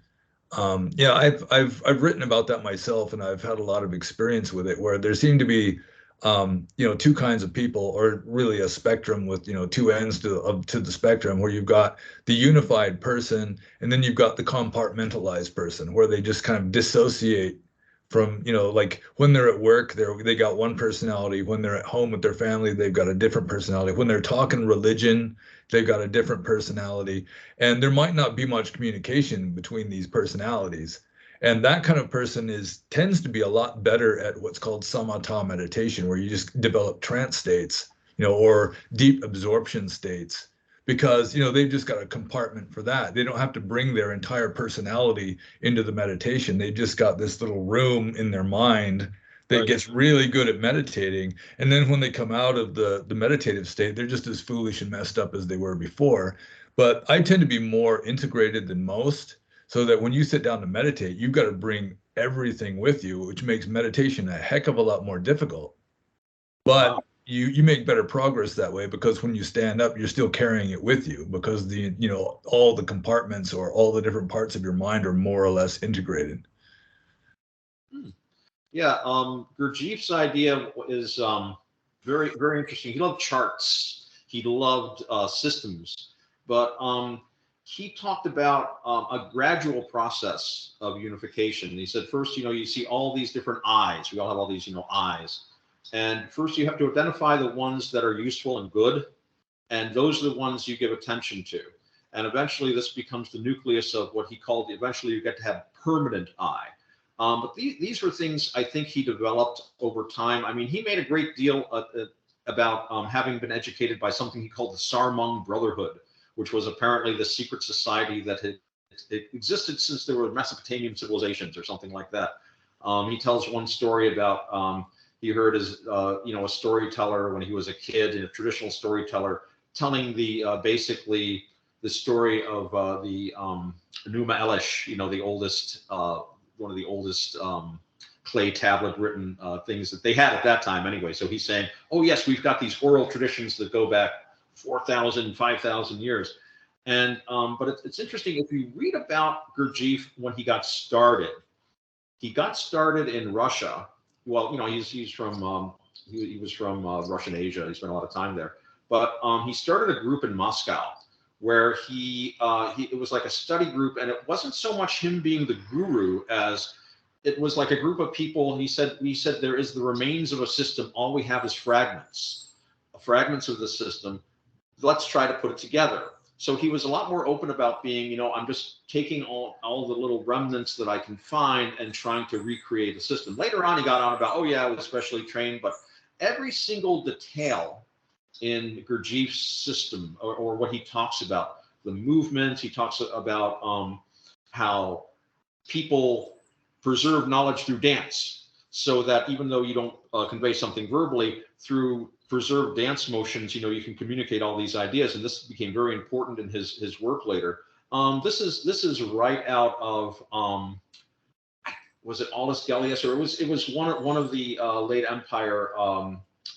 I've written about that myself, and I've had a lot of experience with it where there seem to be 2 kinds of people, or really a spectrum with 2 ends to the spectrum, where you've got the unified person, and then you've got the compartmentalized person, where they just kind of dissociate from, like when they're at work, they got one personality. When they're at home with their family, they've got a different personality. When they're talking religion, they've got a different personality, and there might not be much communication between these personalities. And that kind of person tends to be a lot better at what's called samatha meditation, where you just develop trance states, or deep absorption states, because, they've just got a compartment for that. They don't have to bring their entire personality into the meditation. They've just got this little room in their mind that gets really good at meditating. And then when they come out of the meditative state, they're just as foolish and messed up as they were before. But I tend to be more integrated than most, so that when you sit down to meditate, you've got to bring everything with you, which makes meditation a heck of a lot more difficult. But you make better progress that way, because when you stand up, you're still carrying it with you, because all the compartments or all the different parts of your mind are more or less integrated. Yeah, Gurdjieff's idea is very, very interesting. He loved charts. He loved systems, but he talked about a gradual process of unification. He said, first, you see all these different eyes. We all have all these, eyes. And first, you have to identify the ones that are useful and good, and those are the ones you give attention to. And eventually, this becomes the nucleus of what he called, eventually you get to have permanent eye. But these were things I think he developed over time. I mean, he made a great deal about having been educated by something he called the Sarmong Brotherhood, which was apparently the secret society that had existed since there were Mesopotamian civilizations or something like that. He tells one story about he heard as a storyteller when he was a kid, a traditional storyteller, telling basically the story of the Numa Elish, the oldest one of the oldest clay tablet written things that they had at that time anyway. So he's saying, oh yes, we've got these oral traditions that go back 4,000, 5,000 years. And but it's interesting, if you read about Gurdjieff when he got started in Russia. Well, he's from he was from Russian Asia. He spent a lot of time there. But he started a group in Moscow where it was like a study group, and it wasn't so much him being the guru as it was like a group of people. He said there is the remains of a system. All we have is fragments of the system. Let's try to put it together. So he was a lot more open about being, I'm just taking all the little remnants that I can find and trying to recreate a system. Later on, he got on about, oh yeah, I was specially trained, but every single detail in Gurdjieff's system, or what he talks about, the movements, he talks about how people preserve knowledge through dance, so that even though you don't convey something verbally, through preserved dance motions, you can communicate all these ideas. And this became very important in his work later. This is right out of was it Aldous Gellius, or it was one of the late Empire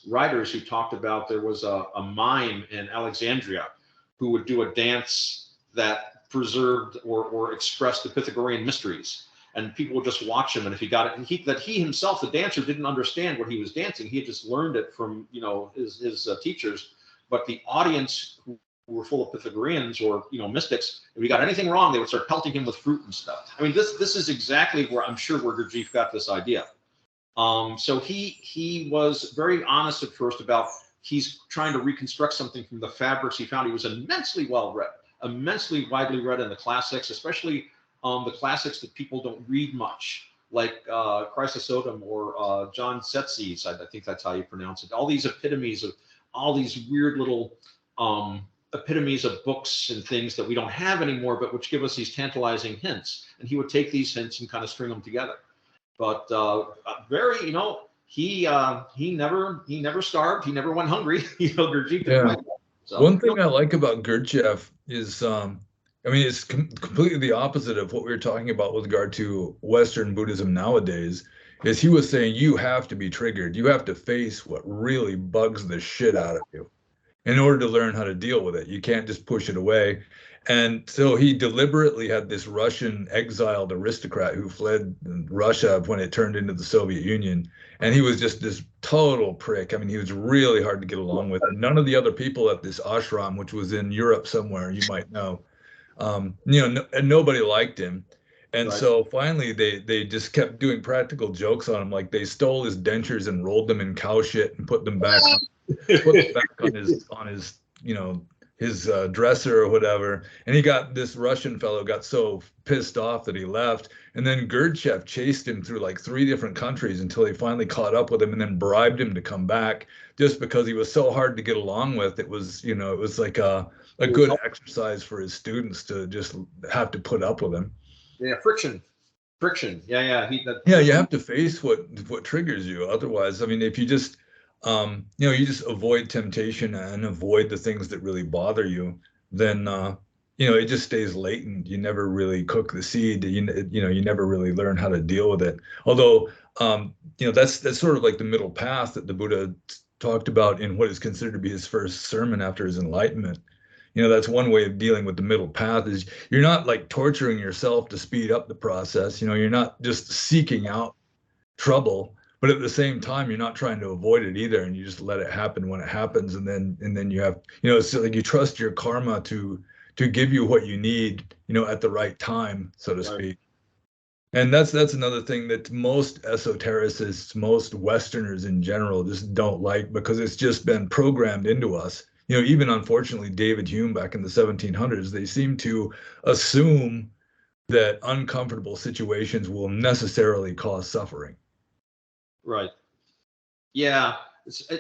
writers who talked about, there was a mime in Alexandria who would do a dance that preserved or expressed the Pythagorean mysteries. And people would just watch him, and if he got it, and he himself, the dancer, didn't understand what he was dancing. He had just learned it from his teachers. But the audience, who were full of Pythagoreans or mystics, if he got anything wrong, they would start pelting him with fruit and stuff. I mean, this is exactly where I'm sure where Gurdjieff got this idea. So he was very honest at first about he's trying to reconstruct something from the fabrics he found. He was immensely well read, immensely widely read in the classics, especially the classics that people don't read much, like Chrysostom or John Tzetzes, I think that's how you pronounce it. All these epitomes of all these weird little epitomes of books and things that we don't have anymore, but which give us these tantalizing hints. And he would take these hints and kind of string them together. But very, he never starved. He never went hungry. Gurdjieff. Yeah. So, one thing I like about Gurdjieff is, it's completely the opposite of what we were talking about with regard to Western Buddhism nowadays, is he was saying you have to be triggered. You have to face what really bugs the shit out of you in order to learn how to deal with it. You can't just push it away. And so he deliberately had this Russian exiled aristocrat who fled Russia when it turned into the Soviet Union. And he was just this total prick. I mean, he was really hard to get along with. And none of the other people at this ashram, which was in Europe somewhere, you might know, and nobody liked him. And right. So finally they just kept doing practical jokes on him. Like they stole his dentures and rolled them in cow shit and put them back on his his dresser or whatever. And this Russian fellow got so pissed off that he left. And then Gurdjieff chased him through like 3 different countries until he finally caught up with him and then bribed him to come back, just because he was so hard to get along with. It was, it was like a good exercise for his students to just have to put up with him. Yeah, friction. Yeah. You have to face what triggers you. Otherwise, I mean, if you just you just avoid temptation and avoid the things that really bother you, then it just stays latent. You never really cook the seed. You never really learn how to deal with it. Although that's sort of like the middle path that the Buddha talked about in what is considered to be his first sermon after his enlightenment. That's one way of dealing with the middle path, is you're not like torturing yourself to speed up the process. You're not just seeking out trouble, but at the same time, you're not trying to avoid it either, and you just let it happen when it happens. And then you have, it's like you trust your karma to give you what you need, at the right time, so to speak. And that's another thing that most esotericists, most Westerners in general, just don't like, because it's just been programmed into us. Even unfortunately, David Hume back in the 1700s, they seem to assume that uncomfortable situations will necessarily cause suffering. Right. Yeah.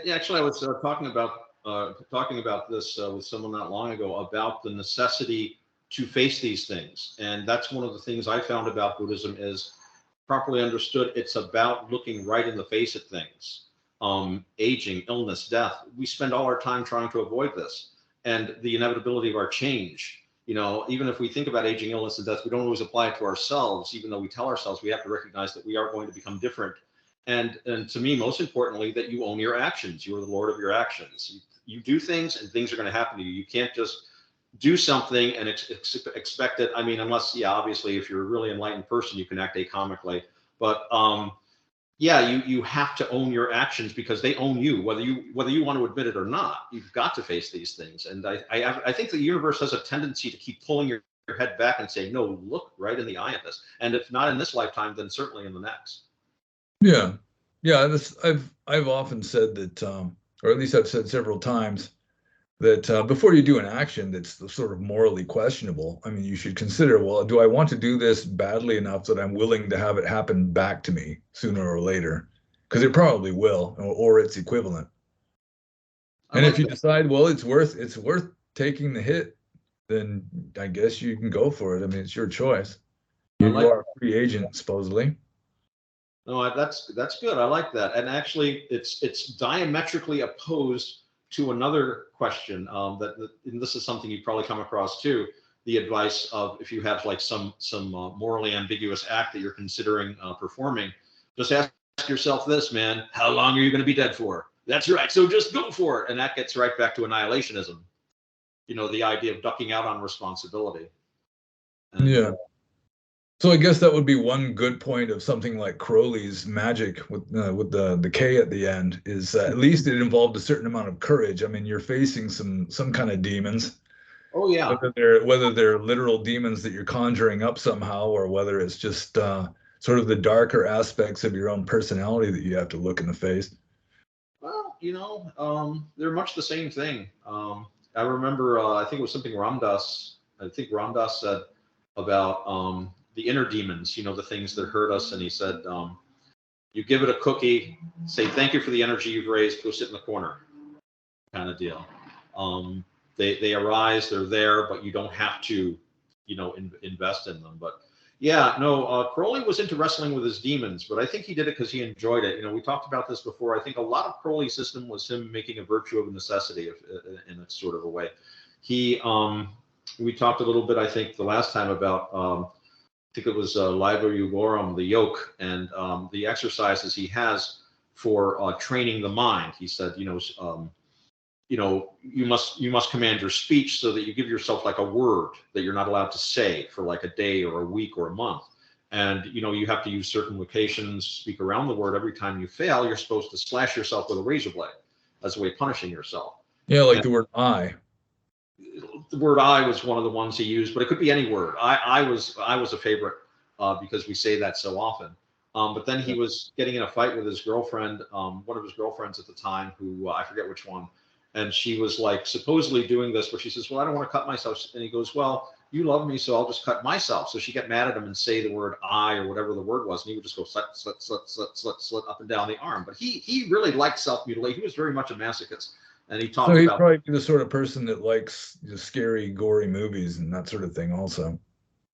Actually, I was talking about this with someone not long ago, about the necessity to face these things. And that's one of the things I found about Buddhism is, properly understood, it's about looking right in the face of things. Aging, illness, death. We spend all our time trying to avoid this, and the inevitability of our change. Even if we think about aging, illness, and death, we don't always apply it to ourselves, even though we tell ourselves we have to recognize that we are going to become different. And to me, most importantly, that you own your actions. You are the Lord of your actions. You do things, and things are going to happen to you. You can't just do something and expect it. I mean, unless, obviously, if you're a really enlightened person, you can act acomically. But you have to own your actions, because they own you, whether you want to admit it or not. You've got to face these things. And I think the universe has a tendency to keep pulling your head back and saying, no, look right in the eye of this. And if not in this lifetime, then certainly in the next. Yeah. I've often said that, or at least I've said several times, that before you do an action that's sort of morally questionable, I mean, you should consider, well, do I want to do this badly enough that I'm willing to have it happen back to me sooner or later? Because it probably will, or its equivalent. I And if like you that. decide, well, it's worth taking the hit, then I guess you can go for it. I mean, it's your choice. I You like are a free agent, supposedly. No, that's good. I like that. And actually, it's diametrically opposed to another question and this is something you probably come across too. The advice of if you have like some morally ambiguous act that you're considering performing, just ask yourself this, man: how long are you going to be dead for? That's right. So just go for it, and that gets right back to annihilationism. The idea of ducking out on responsibility. And Yeah. So I guess that would be one good point of something like Crowley's magic with the K at the end is at least it involved a certain amount of courage. I mean, you're facing some kind of demons, oh yeah, whether they're literal demons that you're conjuring up somehow, or whether it's just sort of the darker aspects of your own personality that you have to look in the face. well, they're much the same thing. I remember, I think it was something Ramdas, I think Ramdas said about the inner demons, the things that hurt us. And he said, you give it a cookie, say, thank you for the energy you've raised, go sit in the corner, kind of deal. They arise, they're there, but you don't have to, invest in them. But yeah, no, Crowley was into wrestling with his demons, but I think he did it because he enjoyed it. We talked about this before. I think a lot of Crowley's system was him making a virtue of necessity, in a sort of a way. We talked a little bit, I think, the last time about, I think it was Liber Jugorum, the yoke, and the exercises he has for training the mind. He said, you must command your speech so that you give yourself like a word that you're not allowed to say for like a day or a week or a month. And, you have to use certain locations, speak around the word. Every time you fail, you're supposed to slash yourself with a razor blade as a way of punishing yourself. Yeah, like And the word I. the word I was one of the ones he used, but it could be any word. I was a favorite because we say that so often. But then he was getting in a fight with his girlfriend, one of his girlfriends at the time, who I forget which one. And she was like supposedly doing this, but she says, well, I don't want to cut myself. And he goes, well, you love me, so I'll just cut myself. So she got mad at him and say the word I or whatever the word was. And he would just go slit, slit, slit, slit, slit, slit up and down the arm. But he really liked self-mutilation. He was very much a masochist. And he So talked he'd about, probably be the sort of person that likes the scary, gory movies and that sort of thing also.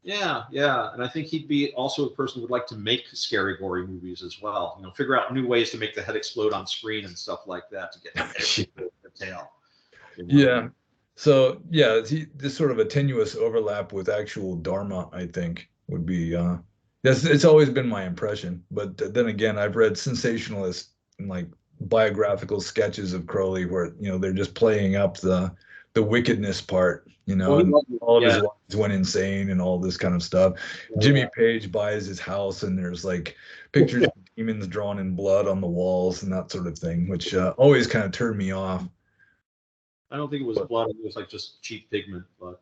yeah, yeah. And I think he'd be also a person who would like to make scary, gory movies as well. Figure out new ways to make the head explode on screen and stuff like that to get the tail. Yeah. So yeah, this sort of a tenuous overlap with actual Dharma, I think, would be it's always been my impression. But then again, I've read sensationalist and like biographical sketches of Crowley where, they're just playing up the wickedness part, Well, he and loved, all of his yeah, wives went insane and all this kind of stuff. yeah. Jimmy Page buys his house and there's like pictures of demons drawn in blood on the walls and that sort of thing, which always kind of turned me off. I don't think it was blood. It was like just cheap pigment, but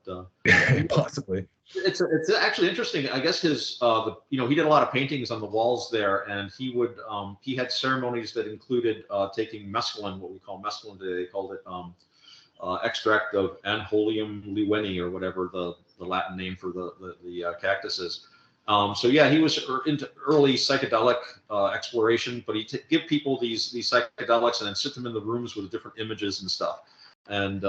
Possibly. it's actually interesting. I guess he did a lot of paintings on the walls there, and he had ceremonies that included taking mescaline, what we call mescaline today. They called it extract of Anholium leweni, or whatever the Latin name for the cactus is. So yeah, he was into early psychedelic exploration, but he'd give people these psychedelics and then sit them in the rooms with different images and stuff. And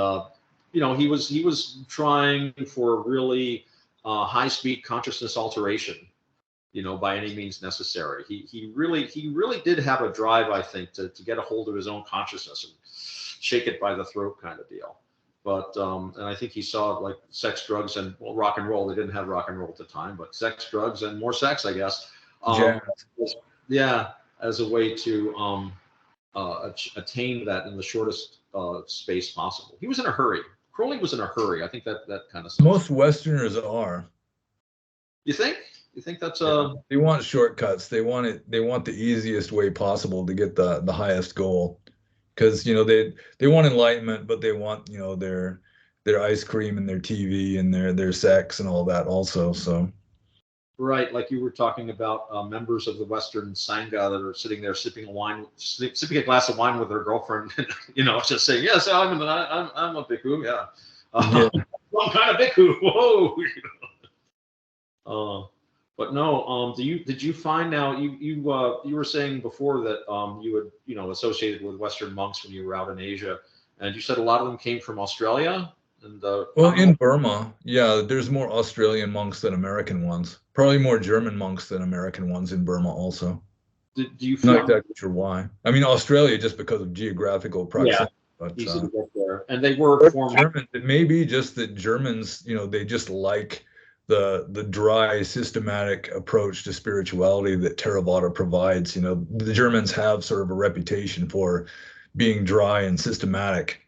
he was trying for really high-speed consciousness alteration, by any means necessary. He really did have a drive, I think, to get a hold of his own consciousness and shake it by the throat kind of deal. But and I think he saw like sex, drugs, and rock and roll. They didn't have rock and roll at the time, but sex, drugs, and more sex, I guess. Jazz. Yeah, as a way to attain that in the shortest space possible. He was in a hurry. Crowley was in a hurry. I think that kind of stuff. Most Westerners are. You think? You think that's They want shortcuts. They want it. They want the easiest way possible to get the highest goal. Because they want enlightenment, but they want their ice cream and their TV and their sex and all that also. So Right, like you were talking about members of the Western Sangha that are sitting there sipping sipping a glass of wine with their girlfriend, and, just saying, "Yes, I'm a bhikkhu, yeah, Yeah. some kind of bhikkhu." Whoa. Uh, but no, did you find now you were saying before that you had associated with Western monks when you were out in Asia, and you said a lot of them came from Australia and Well, in Burma, yeah, there's more Australian monks than American ones. Probably more German monks than American ones in Burma also. do you Not feel exactly sure why. I mean, Australia just because of geographical yeah proximity, but easy to get there, and they were former. Germans, it may be just that Germans, they just like the dry, systematic approach to spirituality that Theravada provides. The Germans have sort of a reputation for being dry and systematic.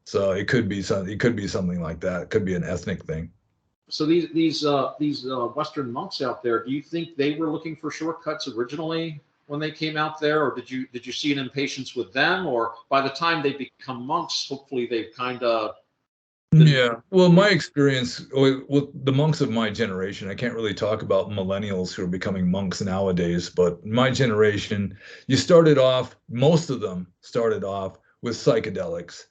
So it could be something like that. It could be an ethnic thing. So these Western monks out there, do you think they were looking for shortcuts originally when they came out there, or did you see an impatience with them, or by the time they become monks, hopefully they've kind of been. Yeah. Well, my experience with the monks of my generation, I can't really talk about millennials who are becoming monks nowadays, but my generation, most of them started off with psychedelics.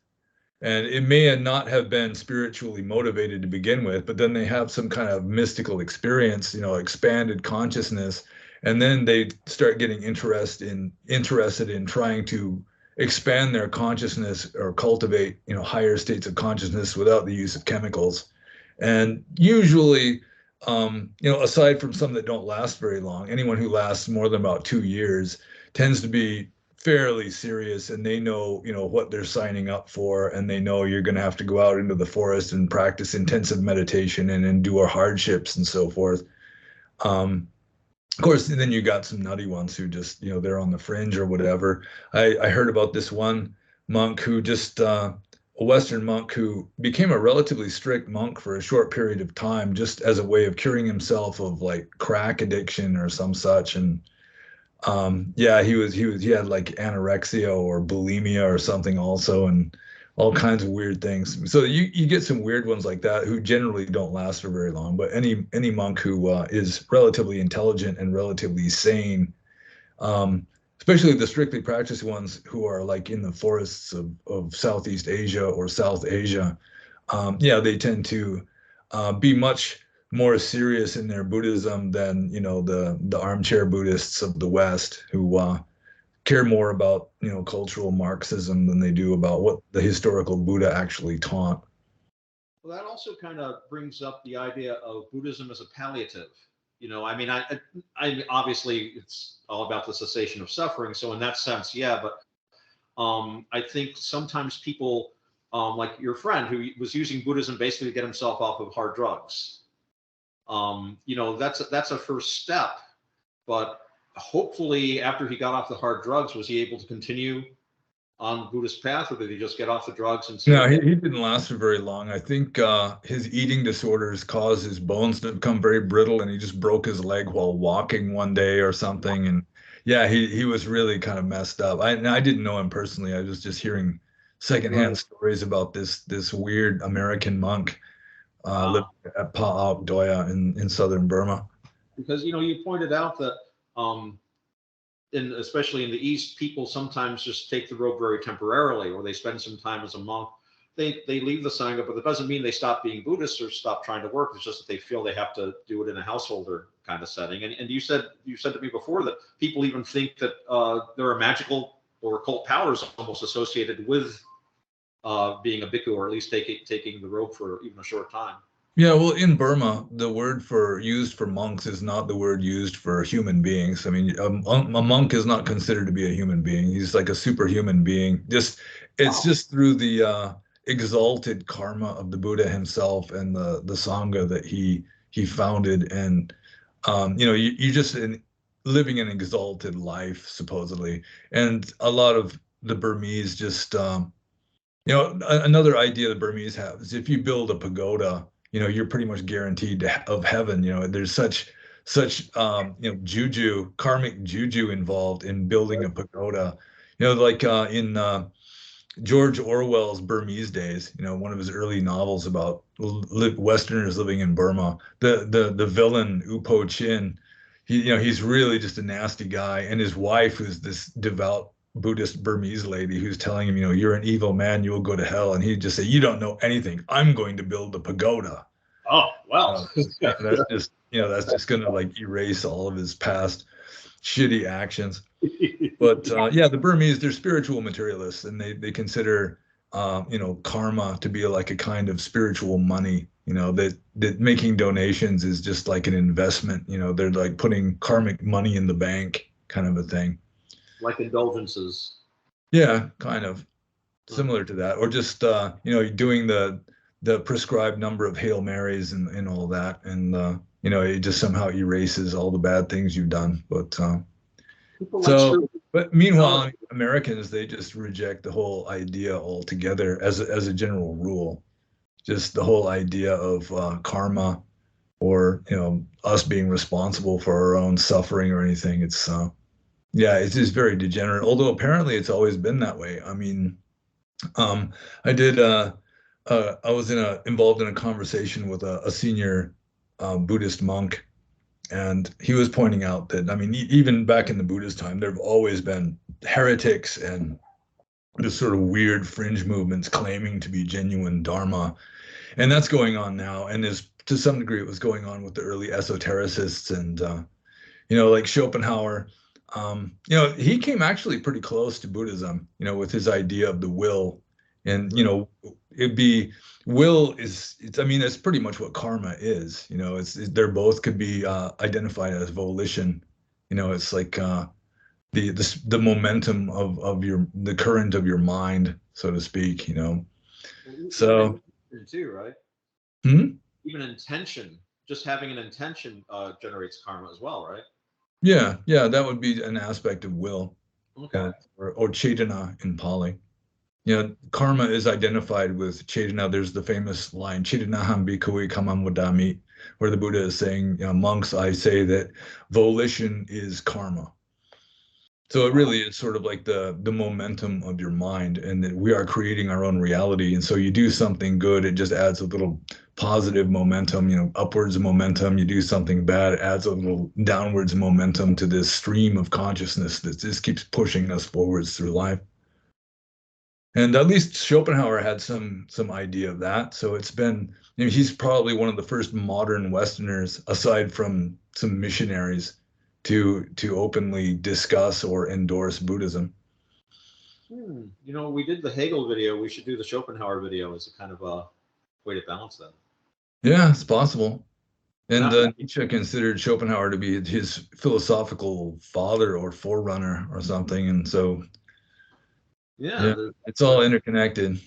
And it may not have been spiritually motivated to begin with, but then they have some kind of mystical experience, expanded consciousness, and then they start getting interested in trying to expand their consciousness or cultivate, higher states of consciousness without the use of chemicals. And usually, aside from some that don't last very long, anyone who lasts more than about 2 years tends to be fairly serious, and they know what they're signing up for, and they know you're going to have to go out into the forest and practice intensive meditation and endure hardships and so forth. Of course, then you got some nutty ones who just they're on the fringe or whatever. I heard about this one monk who just a Western monk who became a relatively strict monk for a short period of time just as a way of curing himself of like crack addiction or some such. And yeah, he had like anorexia or bulimia or something also, and all kinds of weird things. So you get some weird ones like that who generally don't last for very long. But any monk who is relatively intelligent and relatively sane, especially the strictly practiced ones who are like in the forests of Southeast Asia or South Asia, yeah, they tend to be much more serious in their Buddhism than the armchair Buddhists of the West who care more about cultural Marxism than they do about what the historical Buddha actually taught. Well, that also kind of brings up the idea of Buddhism as a palliative. I mean, I obviously it's all about the cessation of suffering. So in that sense, yeah. But I think sometimes people, like your friend who was using Buddhism basically to get himself off of hard drugs. That's a first step. But hopefully, after he got off the hard drugs, was he able to continue on the Buddhist path, or did he just get off the drugs and say, No, he didn't last for very long. I think his eating disorders caused his bones to become very brittle, and he just broke his leg while walking one day or something. And yeah, he was really kind of messed up. I didn't know him personally. I was just hearing secondhand stories about this weird American monk living at Pa Auk Doya in southern Burma. Because you pointed out that especially in the East, people sometimes just take the robe very temporarily, or they spend some time as a monk. They leave the Sangha, but it doesn't mean they stop being Buddhists or stop trying to work. It's just that they feel they have to do it in a householder kind of setting. And you said to me before that people even think that there are magical or occult powers almost associated with being a bhikkhu, or at least taking the robe for even a short time. Yeah, well, in Burma, the word used for monks is not the word used for human beings. I mean, a monk is not considered to be a human being. He's like a superhuman being. It's just through the exalted karma of the Buddha himself and the Sangha that he founded, and you just living an exalted life supposedly. And a lot of the Burmese just another idea the Burmese have is if you build a pagoda, you're pretty much guaranteed of heaven. There's such karmic juju involved in building a pagoda. Like George Orwell's Burmese Days, one of his early novels about Westerners living in Burma. The villain Upo Chin, he's really just a nasty guy, and his wife, who's this devout Buddhist Burmese lady, who's telling him, you're an evil man, you will go to hell, and he'd just say, you don't know anything. I'm going to build a pagoda. Oh, well. That's just going to like erase all of his past shitty actions. But yeah, the Burmese, they're spiritual materialists, and they consider karma to be like a kind of spiritual money. That making donations is just like an investment. They're like putting karmic money in the bank, kind of a thing. Like indulgences. Yeah, kind of similar to that, or just doing the prescribed number of Hail Marys and all that, and it just somehow erases all the bad things you've done. But but meanwhile, Americans, they just reject the whole idea altogether as a general rule. Just the whole idea of karma, or us being responsible for our own suffering or anything. It's just very degenerate. Although apparently it's always been that way. I mean, I did. I was involved in a conversation with a senior Buddhist monk, and he was pointing out that, I mean, even back in the Buddhist time, there have always been heretics and this sort of weird fringe movements claiming to be genuine Dharma. And that's going on now. And is to some degree, it was going on with the early esotericists and, like Schopenhauer. He came actually pretty close to Buddhism, with his idea of the will. And, it'd be will I mean, that's pretty much what karma is. They're both could be identified as volition. It's like the momentum of the current of your mind, so to speak. So too, right? Even intention, just having an intention generates karma as well, right? Yeah, that would be an aspect of will. Okay. Or Chaitana in Pali. Karma is identified with Chaitana. There's the famous line, Chaitanaham bhikkhave kamam vadami, where the Buddha is saying, monks, I say that volition is karma. So it really is sort of like the momentum of your mind, and that we are creating our own reality. And so you do something good, it just adds a little positive momentum, upwards momentum. You do something bad, it adds a little downwards momentum to this stream of consciousness that just keeps pushing us forwards through life. And at least Schopenhauer had some idea of that. So it's been, he's probably one of the first modern Westerners, aside from some missionaries, to openly discuss or endorse Buddhism. We did the Hegel video. We should do the Schopenhauer video as a kind of a way to balance that. Yeah, it's possible. And Nietzsche considered Schopenhauer to be his philosophical father or forerunner or something. And so, yeah, it's all interconnected.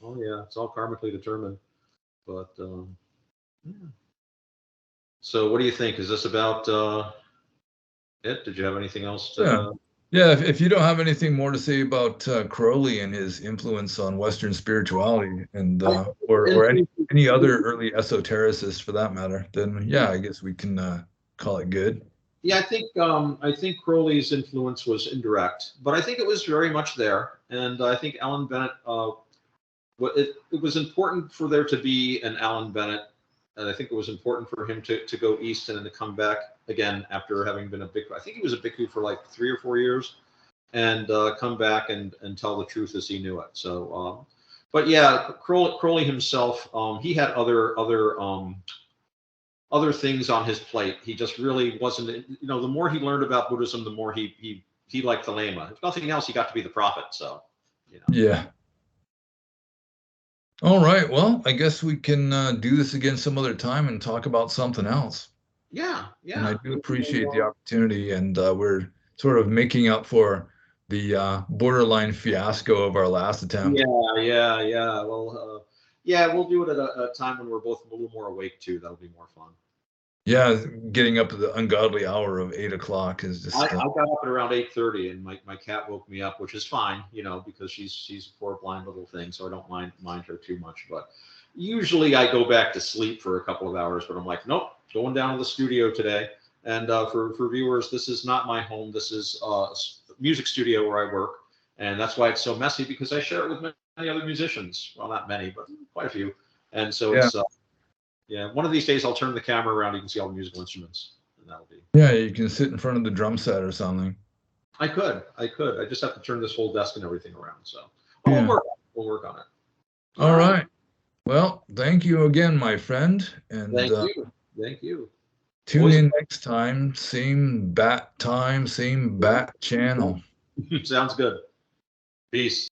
Oh, yeah, it's all karmically determined. But, yeah. So what do you think? Is this about it? Did you have anything else to... Yeah, if you don't have anything more to say about Crowley and his influence on Western spirituality, and or any other early esotericists for that matter, then yeah, I guess we can call it good. Yeah, I think Crowley's influence was indirect, but I think it was very much there. And I think Alan Bennett, it was important for there to be an Alan Bennett, and I think it was important for him to go east and then to come back again after having been a bhikkhu. I think he was a bhikkhu for like 3 or 4 years, and come back and tell the truth as he knew it. So, but yeah, Crowley himself, he had other things on his plate. He just really wasn't, the more he learned about Buddhism, the more he liked the Lama. If nothing else, he got to be the prophet. So, Yeah. All right. Well, I guess we can do this again some other time and talk about something else. Yeah. And I do appreciate the opportunity, and we're sort of making up for the borderline fiasco of our last attempt. Yeah. Well, we'll do it at a time when we're both a little more awake too. That'll be more fun. Yeah, getting up at the ungodly hour of 8 o'clock is just. I got up at around 8:30, and my cat woke me up, which is fine, because she's a poor blind little thing, so I don't mind her too much. But usually I go back to sleep for a couple of hours, but I'm like, nope, going down to the studio today. And for viewers, this is not my home. This is a music studio where I work, And that's why it's so messy, because I share it with many other musicians. Well, not many, but quite a few. And so it's, yeah, one of these days I'll turn the camera around. You can see all the musical instruments, and that'll be. Yeah, you can sit in front of the drum set or something. I could. I just have to turn this whole desk and everything around. So Yeah. we'll work on it. All right. Well, thank you again, my friend. And Thank you. Thank you. Tune Always in next time. Same bat time, same bat channel. Sounds good. Peace.